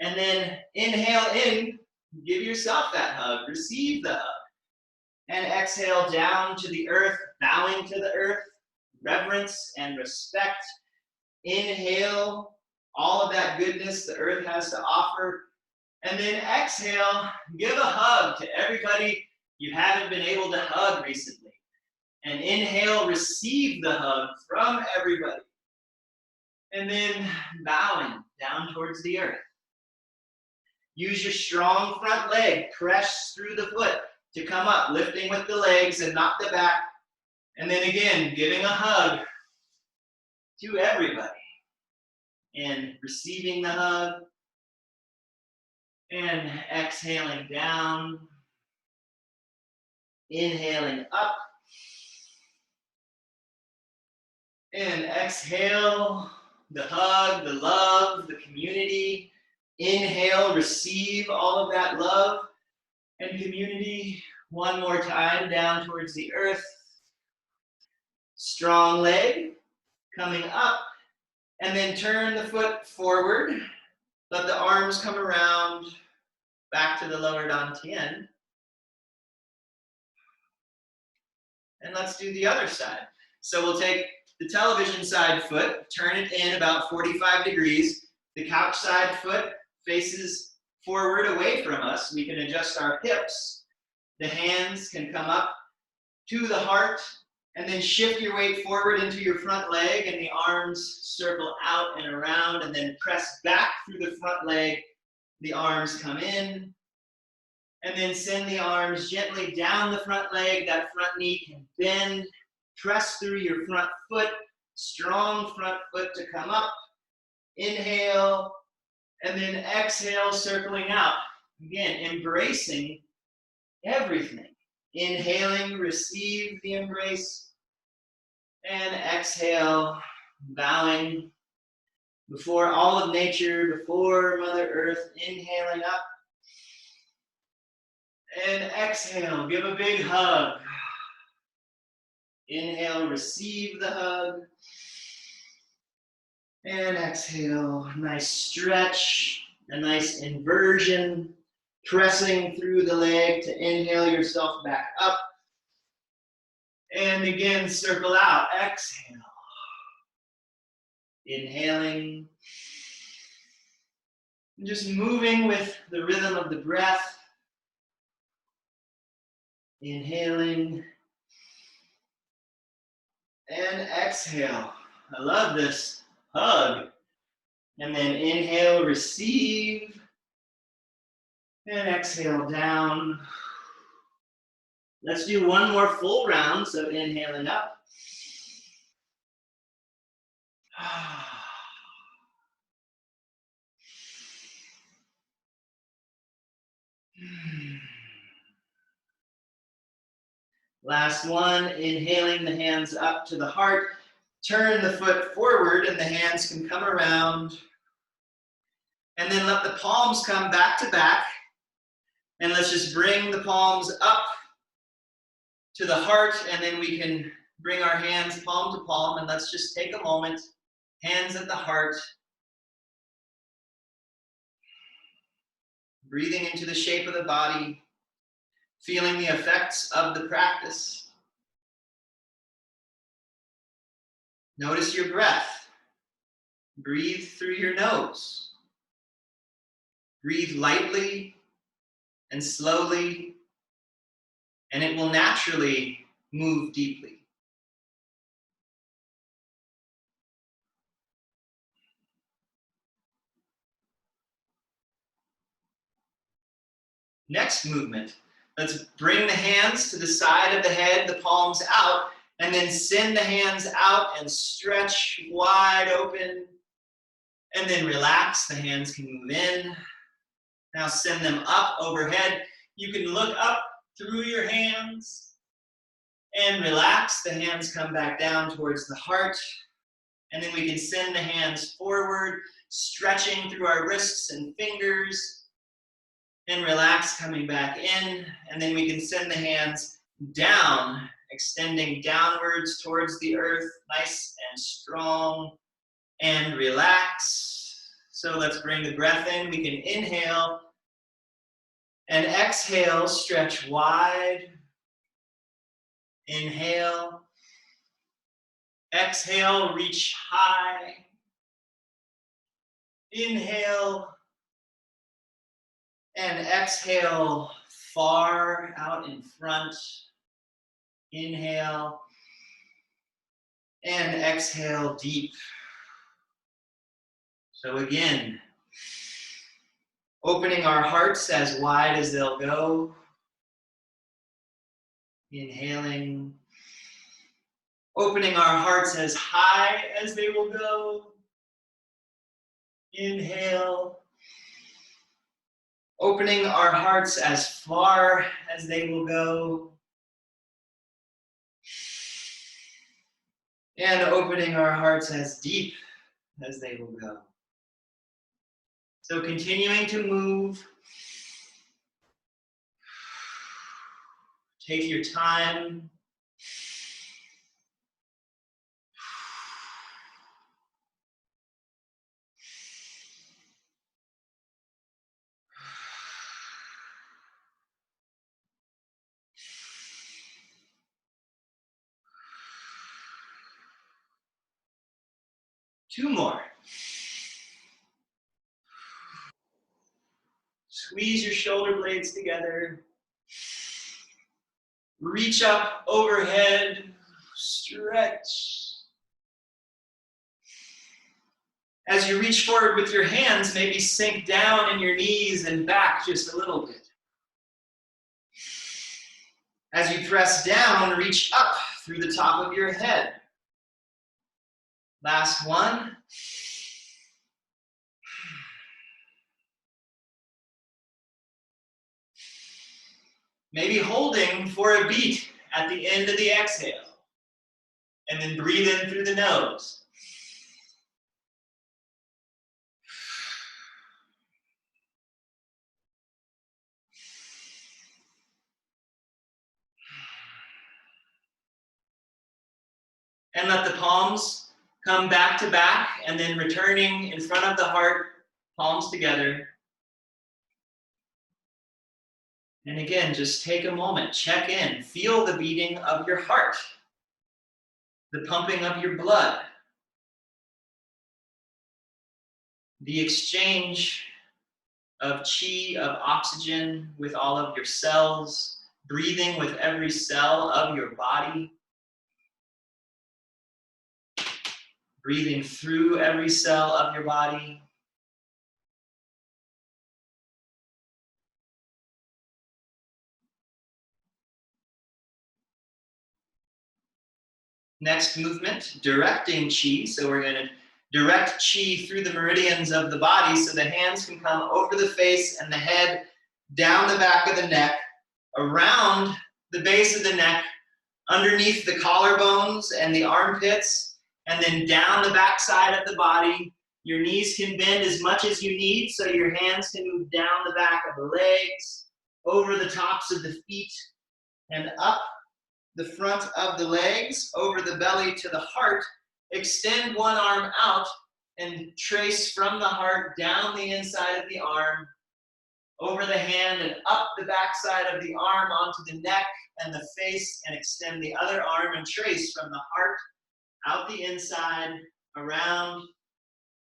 And then inhale in. Give yourself that hug. Receive the hug. And exhale down to the earth, bowing to the earth. Reverence and respect. Inhale all of that goodness the earth has to offer. And then exhale, give a hug to everybody you haven't been able to hug recently. And inhale, receive the hug from everybody. And then bowing down towards the earth. Use your strong front leg, press through the foot to come up, lifting with the legs and not the back. And then again, giving a hug to everybody. And receiving the hug. And exhaling down. Inhaling up. And exhale, the hug, the love, the community. Inhale, receive all of that love and community. One more time, down towards the earth. Strong leg, coming up. And then turn the foot forward. Let the arms come around, back to the lower dantian. And let's do the other side. So we'll take the television side foot, turn it in about 45 degrees. The couch side foot faces forward away from us. We can adjust our hips. The hands can come up to the heart, and then shift your weight forward into your front leg, and the arms circle out and around, and then press back through the front leg. The arms come in, and then send the arms gently down the front leg. That front knee can bend. Press through your front foot, strong front foot to come up. Inhale, and then exhale, circling out. Again, embracing everything. Inhaling, receive the embrace. And exhale, bowing before all of nature, before Mother Earth. Inhaling up. And exhale, give a big hug. Inhale, receive the hug. And exhale, nice stretch, a nice inversion, pressing through the leg to inhale yourself back up. And again, circle out, exhale. Inhaling, just moving with the rhythm of the breath. Inhaling, and exhale. I love this hug. And then inhale, receive, and exhale down. Let's do one more full round, so inhaling up. Last one, inhaling the hands up to the heart. Turn the foot forward and the hands can come around. And then let the palms come back to back. And let's just bring the palms up to the heart, and then we can bring our hands palm to palm, and let's just take a moment. Hands at the heart. Breathing into the shape of the body. Feeling the effects of the practice. Notice your breath. Breathe through your nose. Breathe lightly and slowly, and it will naturally move deeply. Next movement. Let's bring the hands to the side of the head, the palms out, and then send the hands out and stretch wide open. And then relax, the hands can move in. Now send them up overhead. You can look up through your hands and relax. The hands come back down towards the heart. And then we can send the hands forward, stretching through our wrists and fingers. And relax, coming back in. And then we can send the hands down, extending downwards towards the earth, nice and strong. And relax. So let's bring the breath in. We can inhale and exhale, stretch wide. Inhale. Exhale, reach high. Inhale. And exhale, far out in front. Inhale. And exhale, deep. So again, opening our hearts as wide as they'll go. Inhaling. Opening our hearts as high as they will go. Inhale. Opening our hearts as far as they will go. And opening our hearts as deep as they will go. So continuing to move. Take your time. 2 more. Squeeze your shoulder blades together. Reach up overhead, stretch. As you reach forward with your hands, maybe sink down in your knees and back just a little bit. As you press down, reach up through the top of your head. Last one. Maybe holding for a beat at the end of the exhale. And then breathe in through the nose. And let the palms come back to back, and then returning in front of the heart, palms together. And again, just take a moment, check in, feel the beating of your heart, the pumping of your blood, the exchange of qi, of oxygen with all of your cells, breathing with every cell of your body, breathing through every cell of your body. Next movement, directing qi. So we're going to direct qi through the meridians of the body so the hands can come over the face and the head, down the back of the neck, around the base of the neck, underneath the collarbones and the armpits, and then down the back side of the body. Your knees can bend as much as you need so your hands can move down the back of the legs, over the tops of the feet, and up the front of the legs, over the belly to the heart. Extend one arm out and trace from the heart down the inside of the arm, over the hand and up the back side of the arm onto the neck and the face, and extend the other arm and trace from the heart, out the inside, around,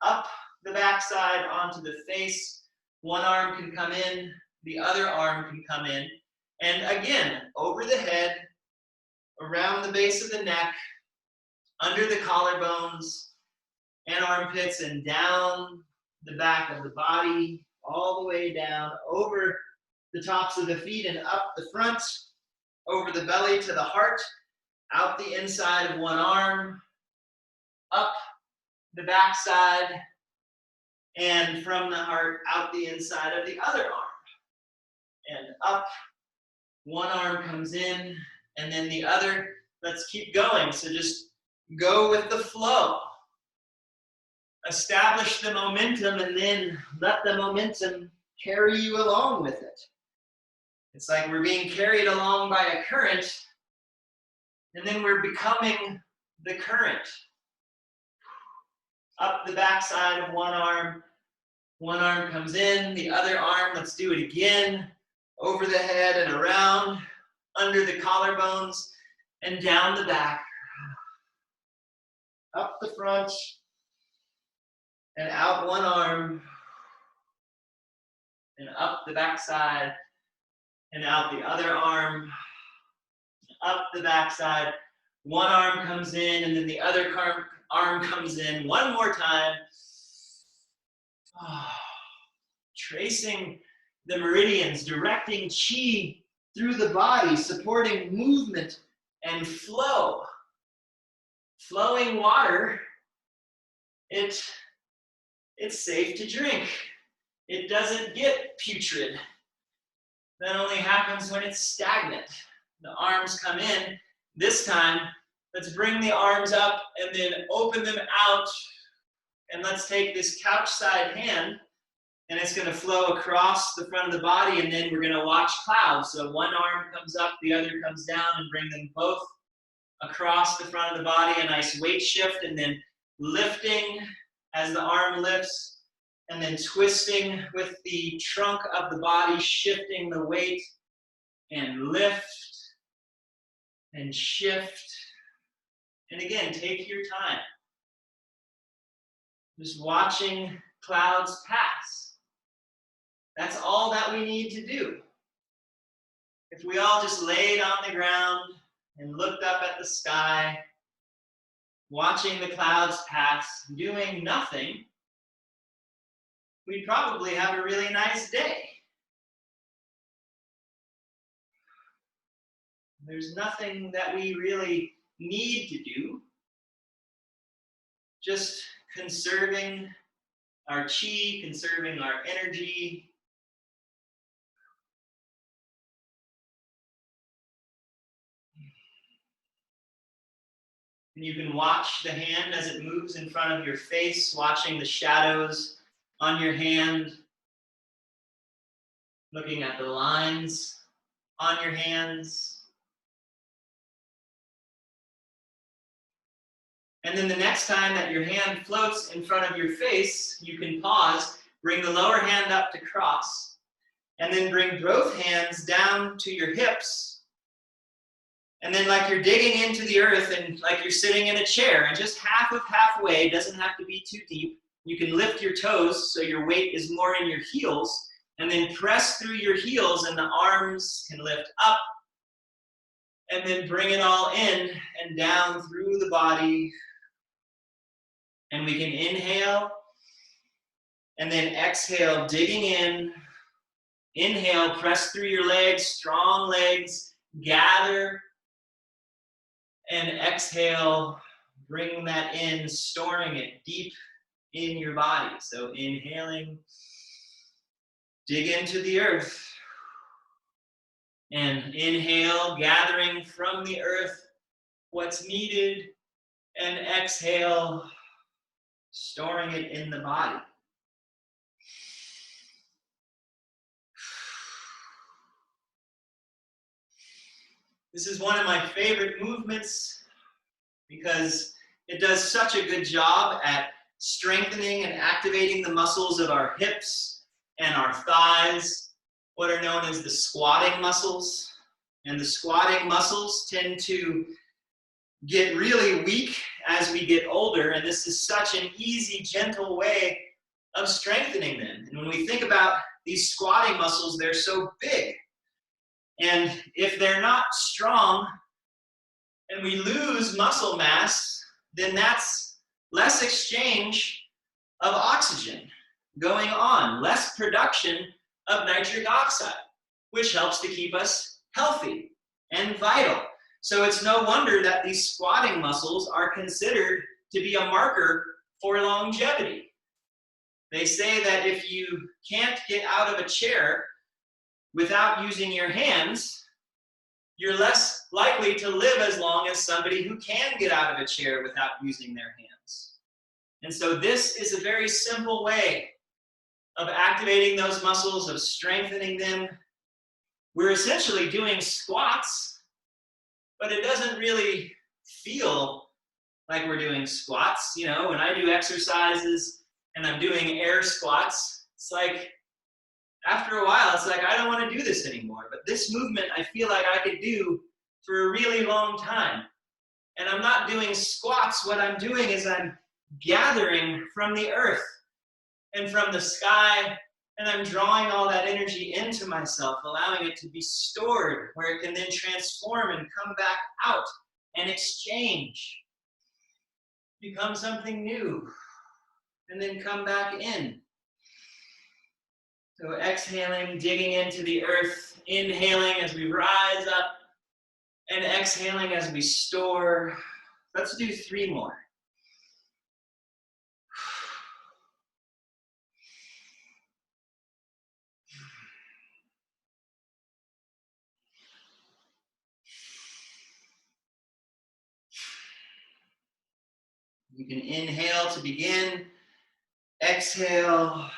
up the back side onto the face. One arm can come in, the other arm can come in. And again, over the head, around the base of the neck, under the collarbones and armpits, and down the back of the body, all the way down, over the tops of the feet and up the front, over the belly to the heart, out the inside of one arm, up the back side, and from the heart, out the inside of the other arm. And up, one arm comes in, and then the other. Let's keep going. So just go with the flow. Establish the momentum, and then let the momentum carry you along with it. It's like we're being carried along by a current, and then we're becoming the current. Up the backside of one arm comes in, the other arm, let's do it again, over the head and around, under the collarbones, and down the back. Up the front, and out one arm, and up the backside, and out the other arm, up the backside. One arm comes in, and then the other arm comes in. One more time. Tracing the meridians, directing qi through the body, supporting movement and flow. Flowing water, it's safe to drink. It doesn't get putrid. That only happens when it's stagnant. The arms come in. This time, let's bring the arms up and then open them out. And let's take this couch side hand, and it's going to flow across the front of the body, and then we're going to watch clouds. So one arm comes up, the other comes down, and bring them both across the front of the body. A nice weight shift, and then lifting as the arm lifts, and then twisting with the trunk of the body, shifting the weight, and lift, and shift. And again, take your time. Just watching clouds pass. That's all that we need to do. If we all just laid on the ground and looked up at the sky, watching the clouds pass, doing nothing, we'd probably have a really nice day. There's nothing that we really need to do. Just conserving our qi, conserving our energy. And you can watch the hand as it moves in front of your face, watching the shadows on your hand, looking at the lines on your hands. And then the next time that your hand floats in front of your face, you can pause, bring the lower hand up to cross, and then bring both hands down to your hips. And then like you're digging into the earth and like you're sitting in a chair, and just halfway, doesn't have to be too deep. You can lift your toes so your weight is more in your heels, and then press through your heels and the arms can lift up, and then bring it all in and down through the body. And we can inhale and then exhale, digging in. Inhale, press through your legs, strong legs, gather. And exhale, bring that in, storing it deep in your body. So inhaling, dig into the earth. And inhale, gathering from the earth what's needed. And exhale, storing it in the body. This is one of my favorite movements because it does such a good job at strengthening and activating the muscles of our hips and our thighs, what are known as the squatting muscles. And the squatting muscles tend to get really weak as we get older, and this is such an easy, gentle way of strengthening them. And when we think about these squatting muscles, they're so big. And if they're not strong and we lose muscle mass, then that's less exchange of oxygen going on, less production of nitric oxide, which helps to keep us healthy and vital. So it's no wonder that these squatting muscles are considered to be a marker for longevity. They say that if you can't get out of a chair without using your hands, you're less likely to live as long as somebody who can get out of a chair without using their hands. And so this is a very simple way of activating those muscles, of strengthening them. We're essentially doing squats, but it doesn't really feel like we're doing squats. You know, when I do exercises and I'm doing air squats, it's like, after a while, it's like, I don't want to do this anymore. But this movement, I feel like I could do for a really long time. And I'm not doing squats. What I'm doing is I'm gathering from the earth and from the sky, and I'm drawing all that energy into myself, allowing it to be stored where it can then transform and come back out and exchange, become something new, and then come back in. So exhaling, digging into the earth, inhaling as we rise up, and exhaling as we store. Let's do 3 more. You can inhale to begin, exhale,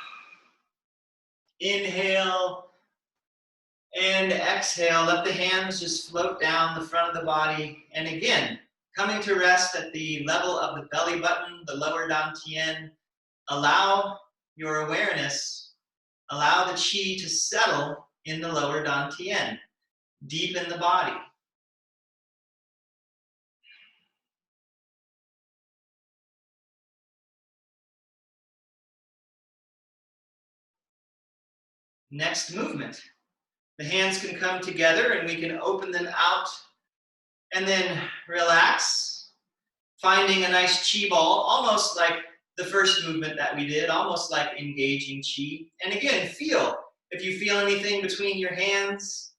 inhale, and exhale. Let the hands just float down the front of the body. And again, coming to rest at the level of the belly button, the lower dantian. Allow your awareness, allow the qi to settle in the lower dantian, deep in the body. Next movement. The hands can come together and we can open them out and then relax, finding a nice chi ball, almost like the first movement that we did, almost like engaging chi. And again, feel. If you feel anything between your hands,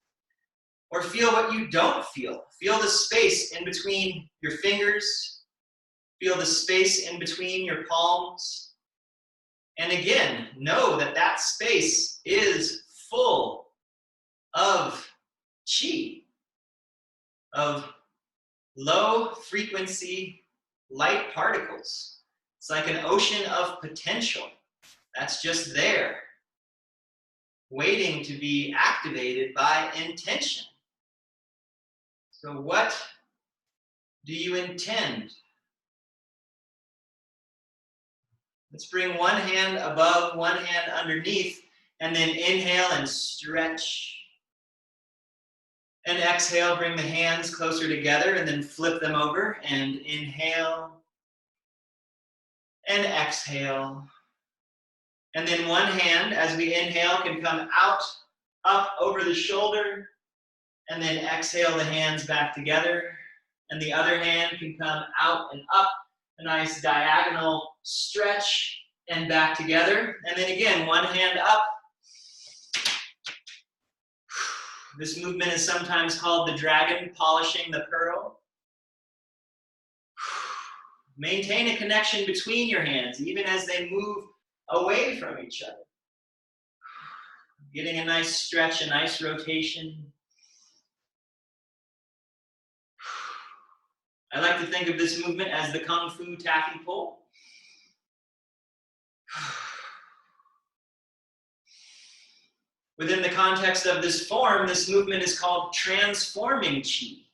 or feel what you don't feel. Feel the space in between your fingers. Feel the space in between your palms. And again, know that that space is full of chi, of low frequency light particles. It's like an ocean of potential that's just there, waiting to be activated by intention. So what do you intend? Let's bring one hand above, one hand underneath, and then inhale and stretch. And exhale, bring the hands closer together and then flip them over and inhale and exhale. And then one hand, as we inhale, can come out, up over the shoulder, and then exhale the hands back together. And the other hand can come out and up, a nice diagonal stretch and back together. And then again, one hand up. This movement is sometimes called the dragon polishing the pearl. Maintain a connection between your hands, even as they move away from each other. Getting a nice stretch, a nice rotation. I like to think of this movement as the Kung Fu taffy pull. Within the context of this form, this movement is called transforming chi.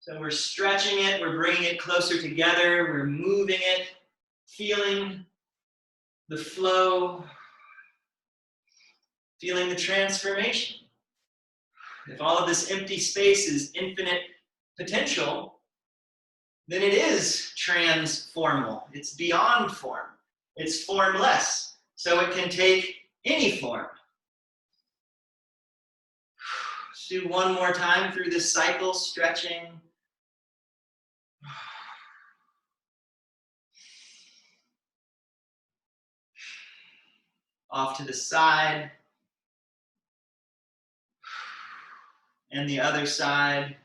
So we're stretching it, we're bringing it closer together, we're moving it, feeling the flow, feeling the transformation. If all of this empty space is infinite potential, then it is transformal. It's beyond form. It's formless. So it can take any form. Let's do one more time through this cycle, stretching. Off to the side. And the other side.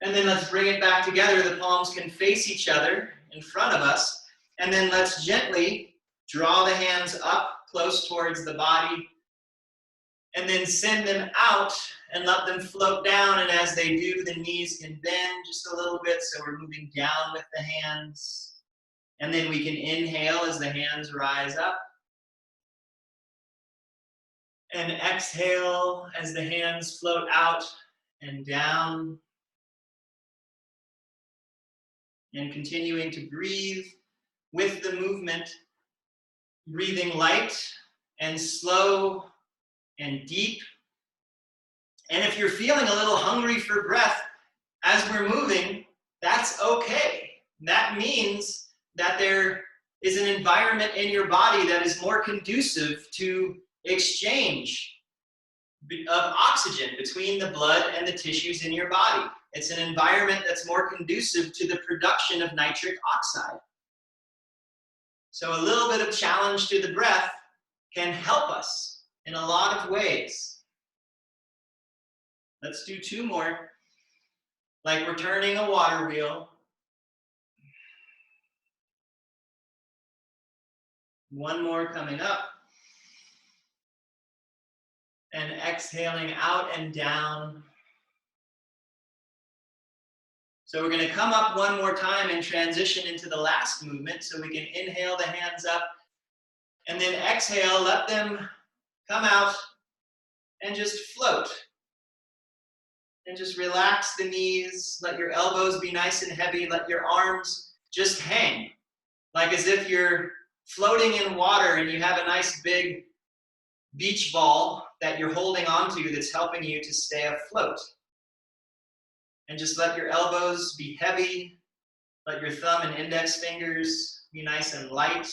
And then let's bring it back together. The palms can face each other in front of us. And then let's gently draw the hands up close towards the body. And then send them out and let them float down. And as they do, the knees can bend just a little bit. So we're moving down with the hands. And then we can inhale as the hands rise up. And exhale as the hands float out and down. And continuing to breathe with the movement, breathing light and slow and deep. And if you're feeling a little hungry for breath as we're moving, that's okay. That means that there is an environment in your body that is more conducive to exchange of oxygen between the blood and the tissues in your body. It's an environment that's more conducive to the production of nitric oxide. So a little bit of challenge to the breath can help us in a lot of ways. Let's do two more. Like we're turning a water wheel. One more coming up. And exhaling out and down. So we're going to come up one more time and transition into the last movement. So we can inhale the hands up and then exhale, let them come out and just float. And just relax the knees, let your elbows be nice and heavy, let your arms just hang. Like as if you're floating in water and you have a nice big beach ball that you're holding onto that's helping you to stay afloat. And just let your elbows be heavy. Let your thumb and index fingers be nice and light.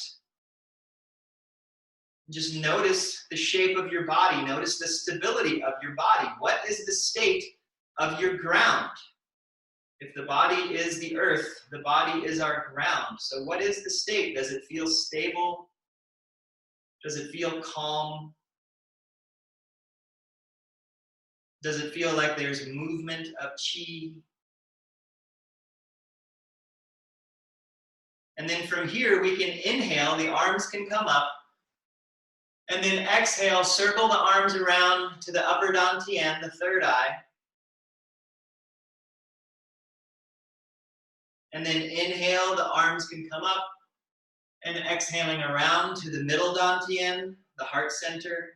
Just notice the shape of your body. Notice the stability of your body. What is the state of your ground? If the body is the earth, the body is our ground. So what is the state? Does it feel stable? Does it feel calm? Does it feel like there's movement of qi? And then from here, we can inhale, the arms can come up. And then exhale, circle the arms around to the upper dantian, the third eye. And then inhale, the arms can come up. And exhaling around to the middle dantian, the heart center.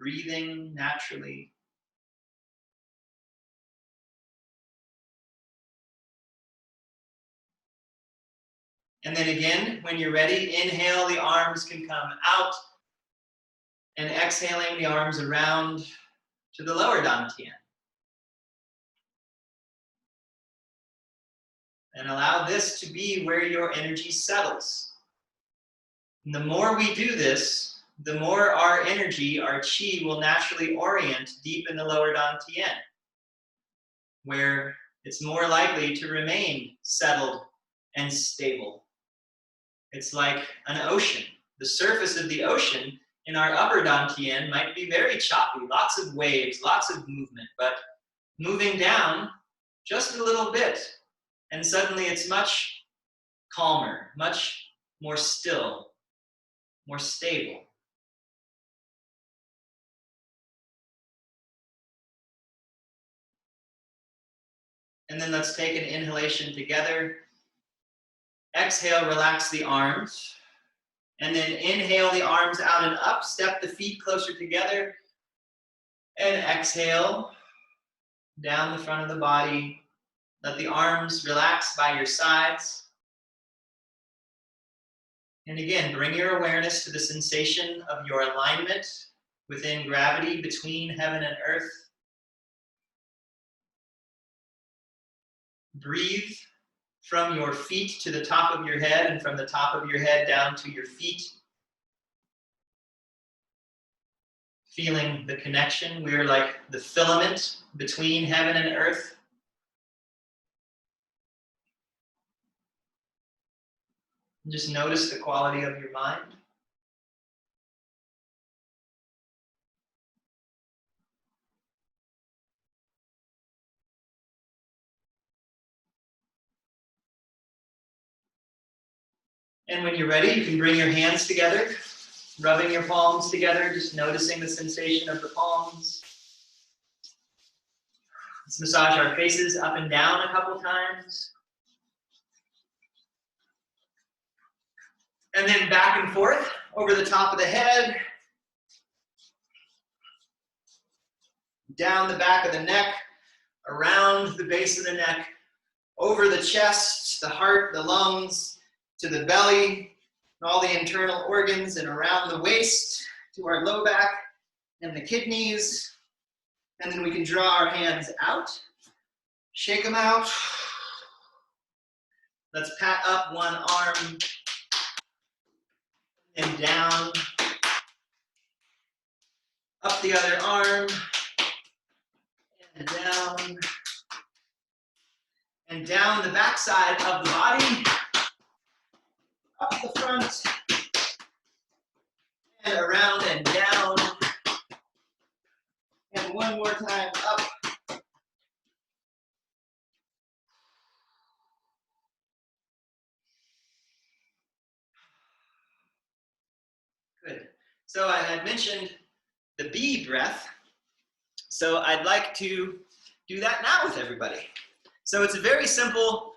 Breathing naturally. And then again, when you're ready, inhale, the arms can come out. And exhaling, the arms around to the lower dantian. And allow this to be where your energy settles. And the more we do this, the more our energy, our qi, will naturally orient deep in the lower dantian, where it's more likely to remain settled and stable. It's like an ocean. The surface of the ocean in our upper dantian might be very choppy, lots of waves, lots of movement, but moving down just a little bit, and suddenly it's much calmer, much more still, more stable. And then let's take an inhalation together. Exhale, relax the arms. And then inhale the arms out and up, step the feet closer together. And exhale, down the front of the body. Let the arms relax by your sides. And again, bring your awareness to the sensation of your alignment within gravity between heaven and earth. Breathe from your feet to the top of your head and from the top of your head down to your feet. Feeling the connection. We are like the filament between heaven and earth. Just notice the quality of your mind. And when you're ready, you can bring your hands together, rubbing your palms together, just noticing the sensation of the palms. Let's massage our faces up and down a couple times. And then back and forth over the top of the head, down the back of the neck, around the base of the neck, over the chest, the heart, the lungs, to the belly, and all the internal organs, and around the waist, to our low back and the kidneys. And then we can draw our hands out, shake them out. Let's pat up one arm and down, up the other arm, and down the backside of the body, up the front, and around and down, and one more time, up. Good. So I had mentioned the bee breath, so I'd like to do that now with everybody. So it's a very simple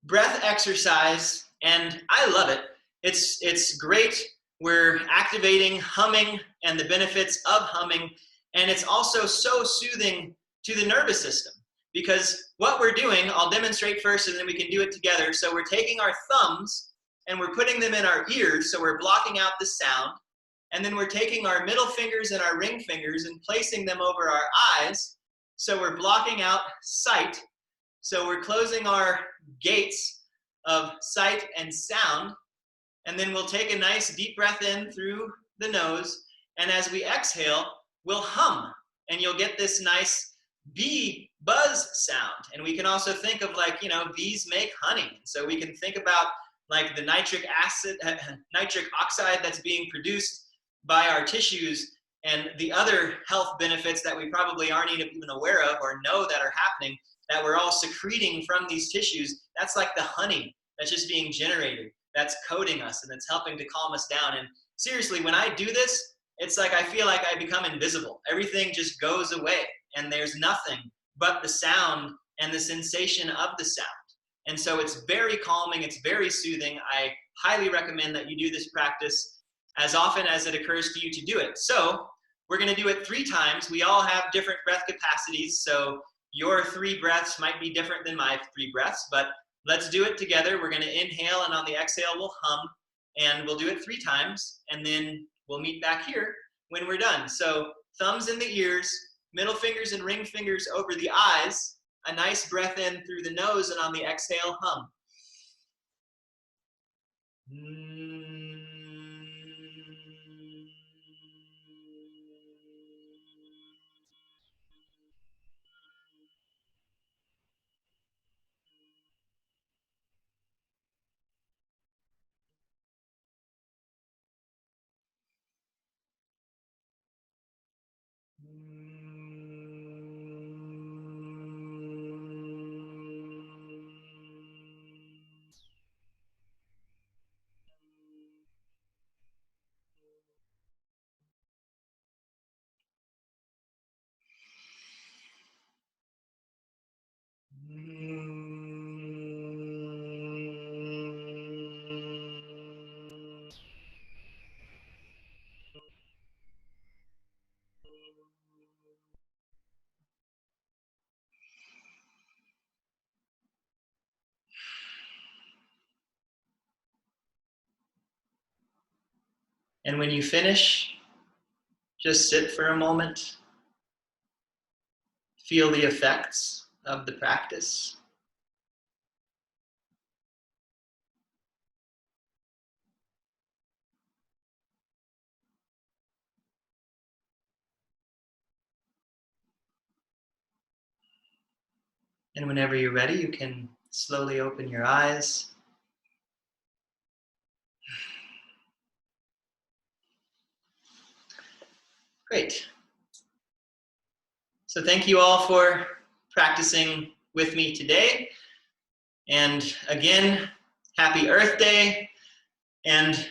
breath exercise, and I love it. It's great. We're activating humming and the benefits of humming, and it's also so soothing to the nervous system, because what we're doing, I'll demonstrate first and then we can do it together. So we're taking our thumbs and we're putting them in our ears, so we're blocking out the sound, and then we're taking our middle fingers and our ring fingers and placing them over our eyes, so we're blocking out sight. So we're closing our gates of sight and sound, and then we'll take a nice deep breath in through the nose, and as we exhale, we'll hum, and you'll get this nice bee buzz sound. And we can also think of, like, you know, bees make honey. So we can think about like the nitric oxide that's being produced by our tissues, and the other health benefits that we probably aren't even aware of or know that are happening, that we're all secreting from these tissues. That's like the honey that's just being generated, that's coating us, and it's helping to calm us down. And seriously, when I do this, it's like I feel like I become invisible. Everything just goes away, and there's nothing but the sound and the sensation of the sound. And so it's very calming, it's very soothing. I highly recommend that you do this practice as often as it occurs to you to do it. So we're gonna do it 3 times. We all have different breath capacities, so your 3 breaths might be different than my 3 breaths, but let's do it together. We're gonna inhale, and on the exhale, we'll hum, and we'll do it 3 times, and then we'll meet back here when we're done. So thumbs in the ears, middle fingers and ring fingers over the eyes, a nice breath in through the nose, and on the exhale, hum. And when you finish, just sit for a moment. Feel the effects of the practice. And whenever you're ready, you can slowly open your eyes. Great. So thank you all for practicing with me today. And again, happy Earth Day. And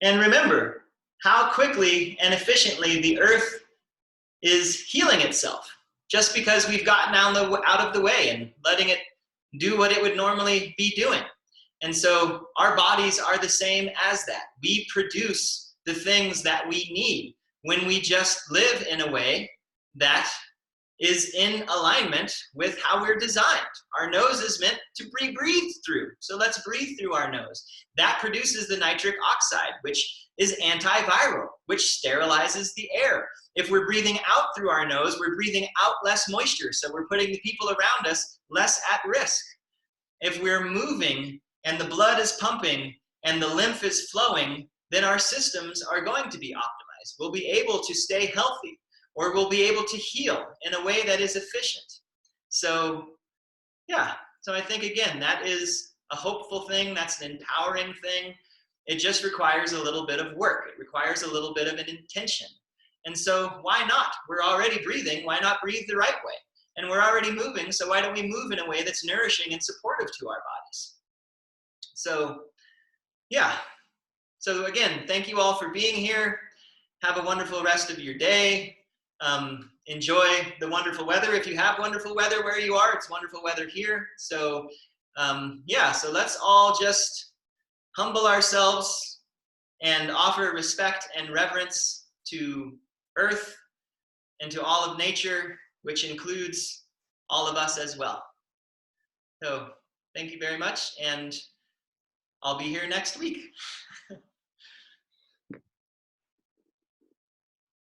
remember how quickly and efficiently the Earth is healing itself, just because we've gotten out of the way and letting it do what it would normally be doing. And so our bodies are the same as that. We produce the things that we need when we just live in a way that is in alignment with how we're designed. Our nose is meant to be breathed through. So let's breathe through our nose. That produces the nitric oxide, which is antiviral, which sterilizes the air. If we're breathing out through our nose, we're breathing out less moisture. So we're putting the people around us less at risk. If we're moving and the blood is pumping and the lymph is flowing, then our systems are going to be optimized. We'll be able to stay healthy, or we'll be able to heal in a way that is efficient. So yeah, so I think, again, that is a hopeful thing. That's an empowering thing. It just requires a little bit of work. It requires a little bit of an intention. And so why not? We're already breathing. Why not breathe the right way? And we're already moving, so why don't we move in a way that's nourishing and supportive to our bodies? So yeah, so again, thank you all for being here. Have a wonderful rest of your day. Enjoy the wonderful weather. If you have wonderful weather where you are, it's wonderful weather here. So yeah, so let's all just humble ourselves and offer respect and reverence to Earth and to all of nature, which includes all of us as well. So thank you very much, and I'll be here next week.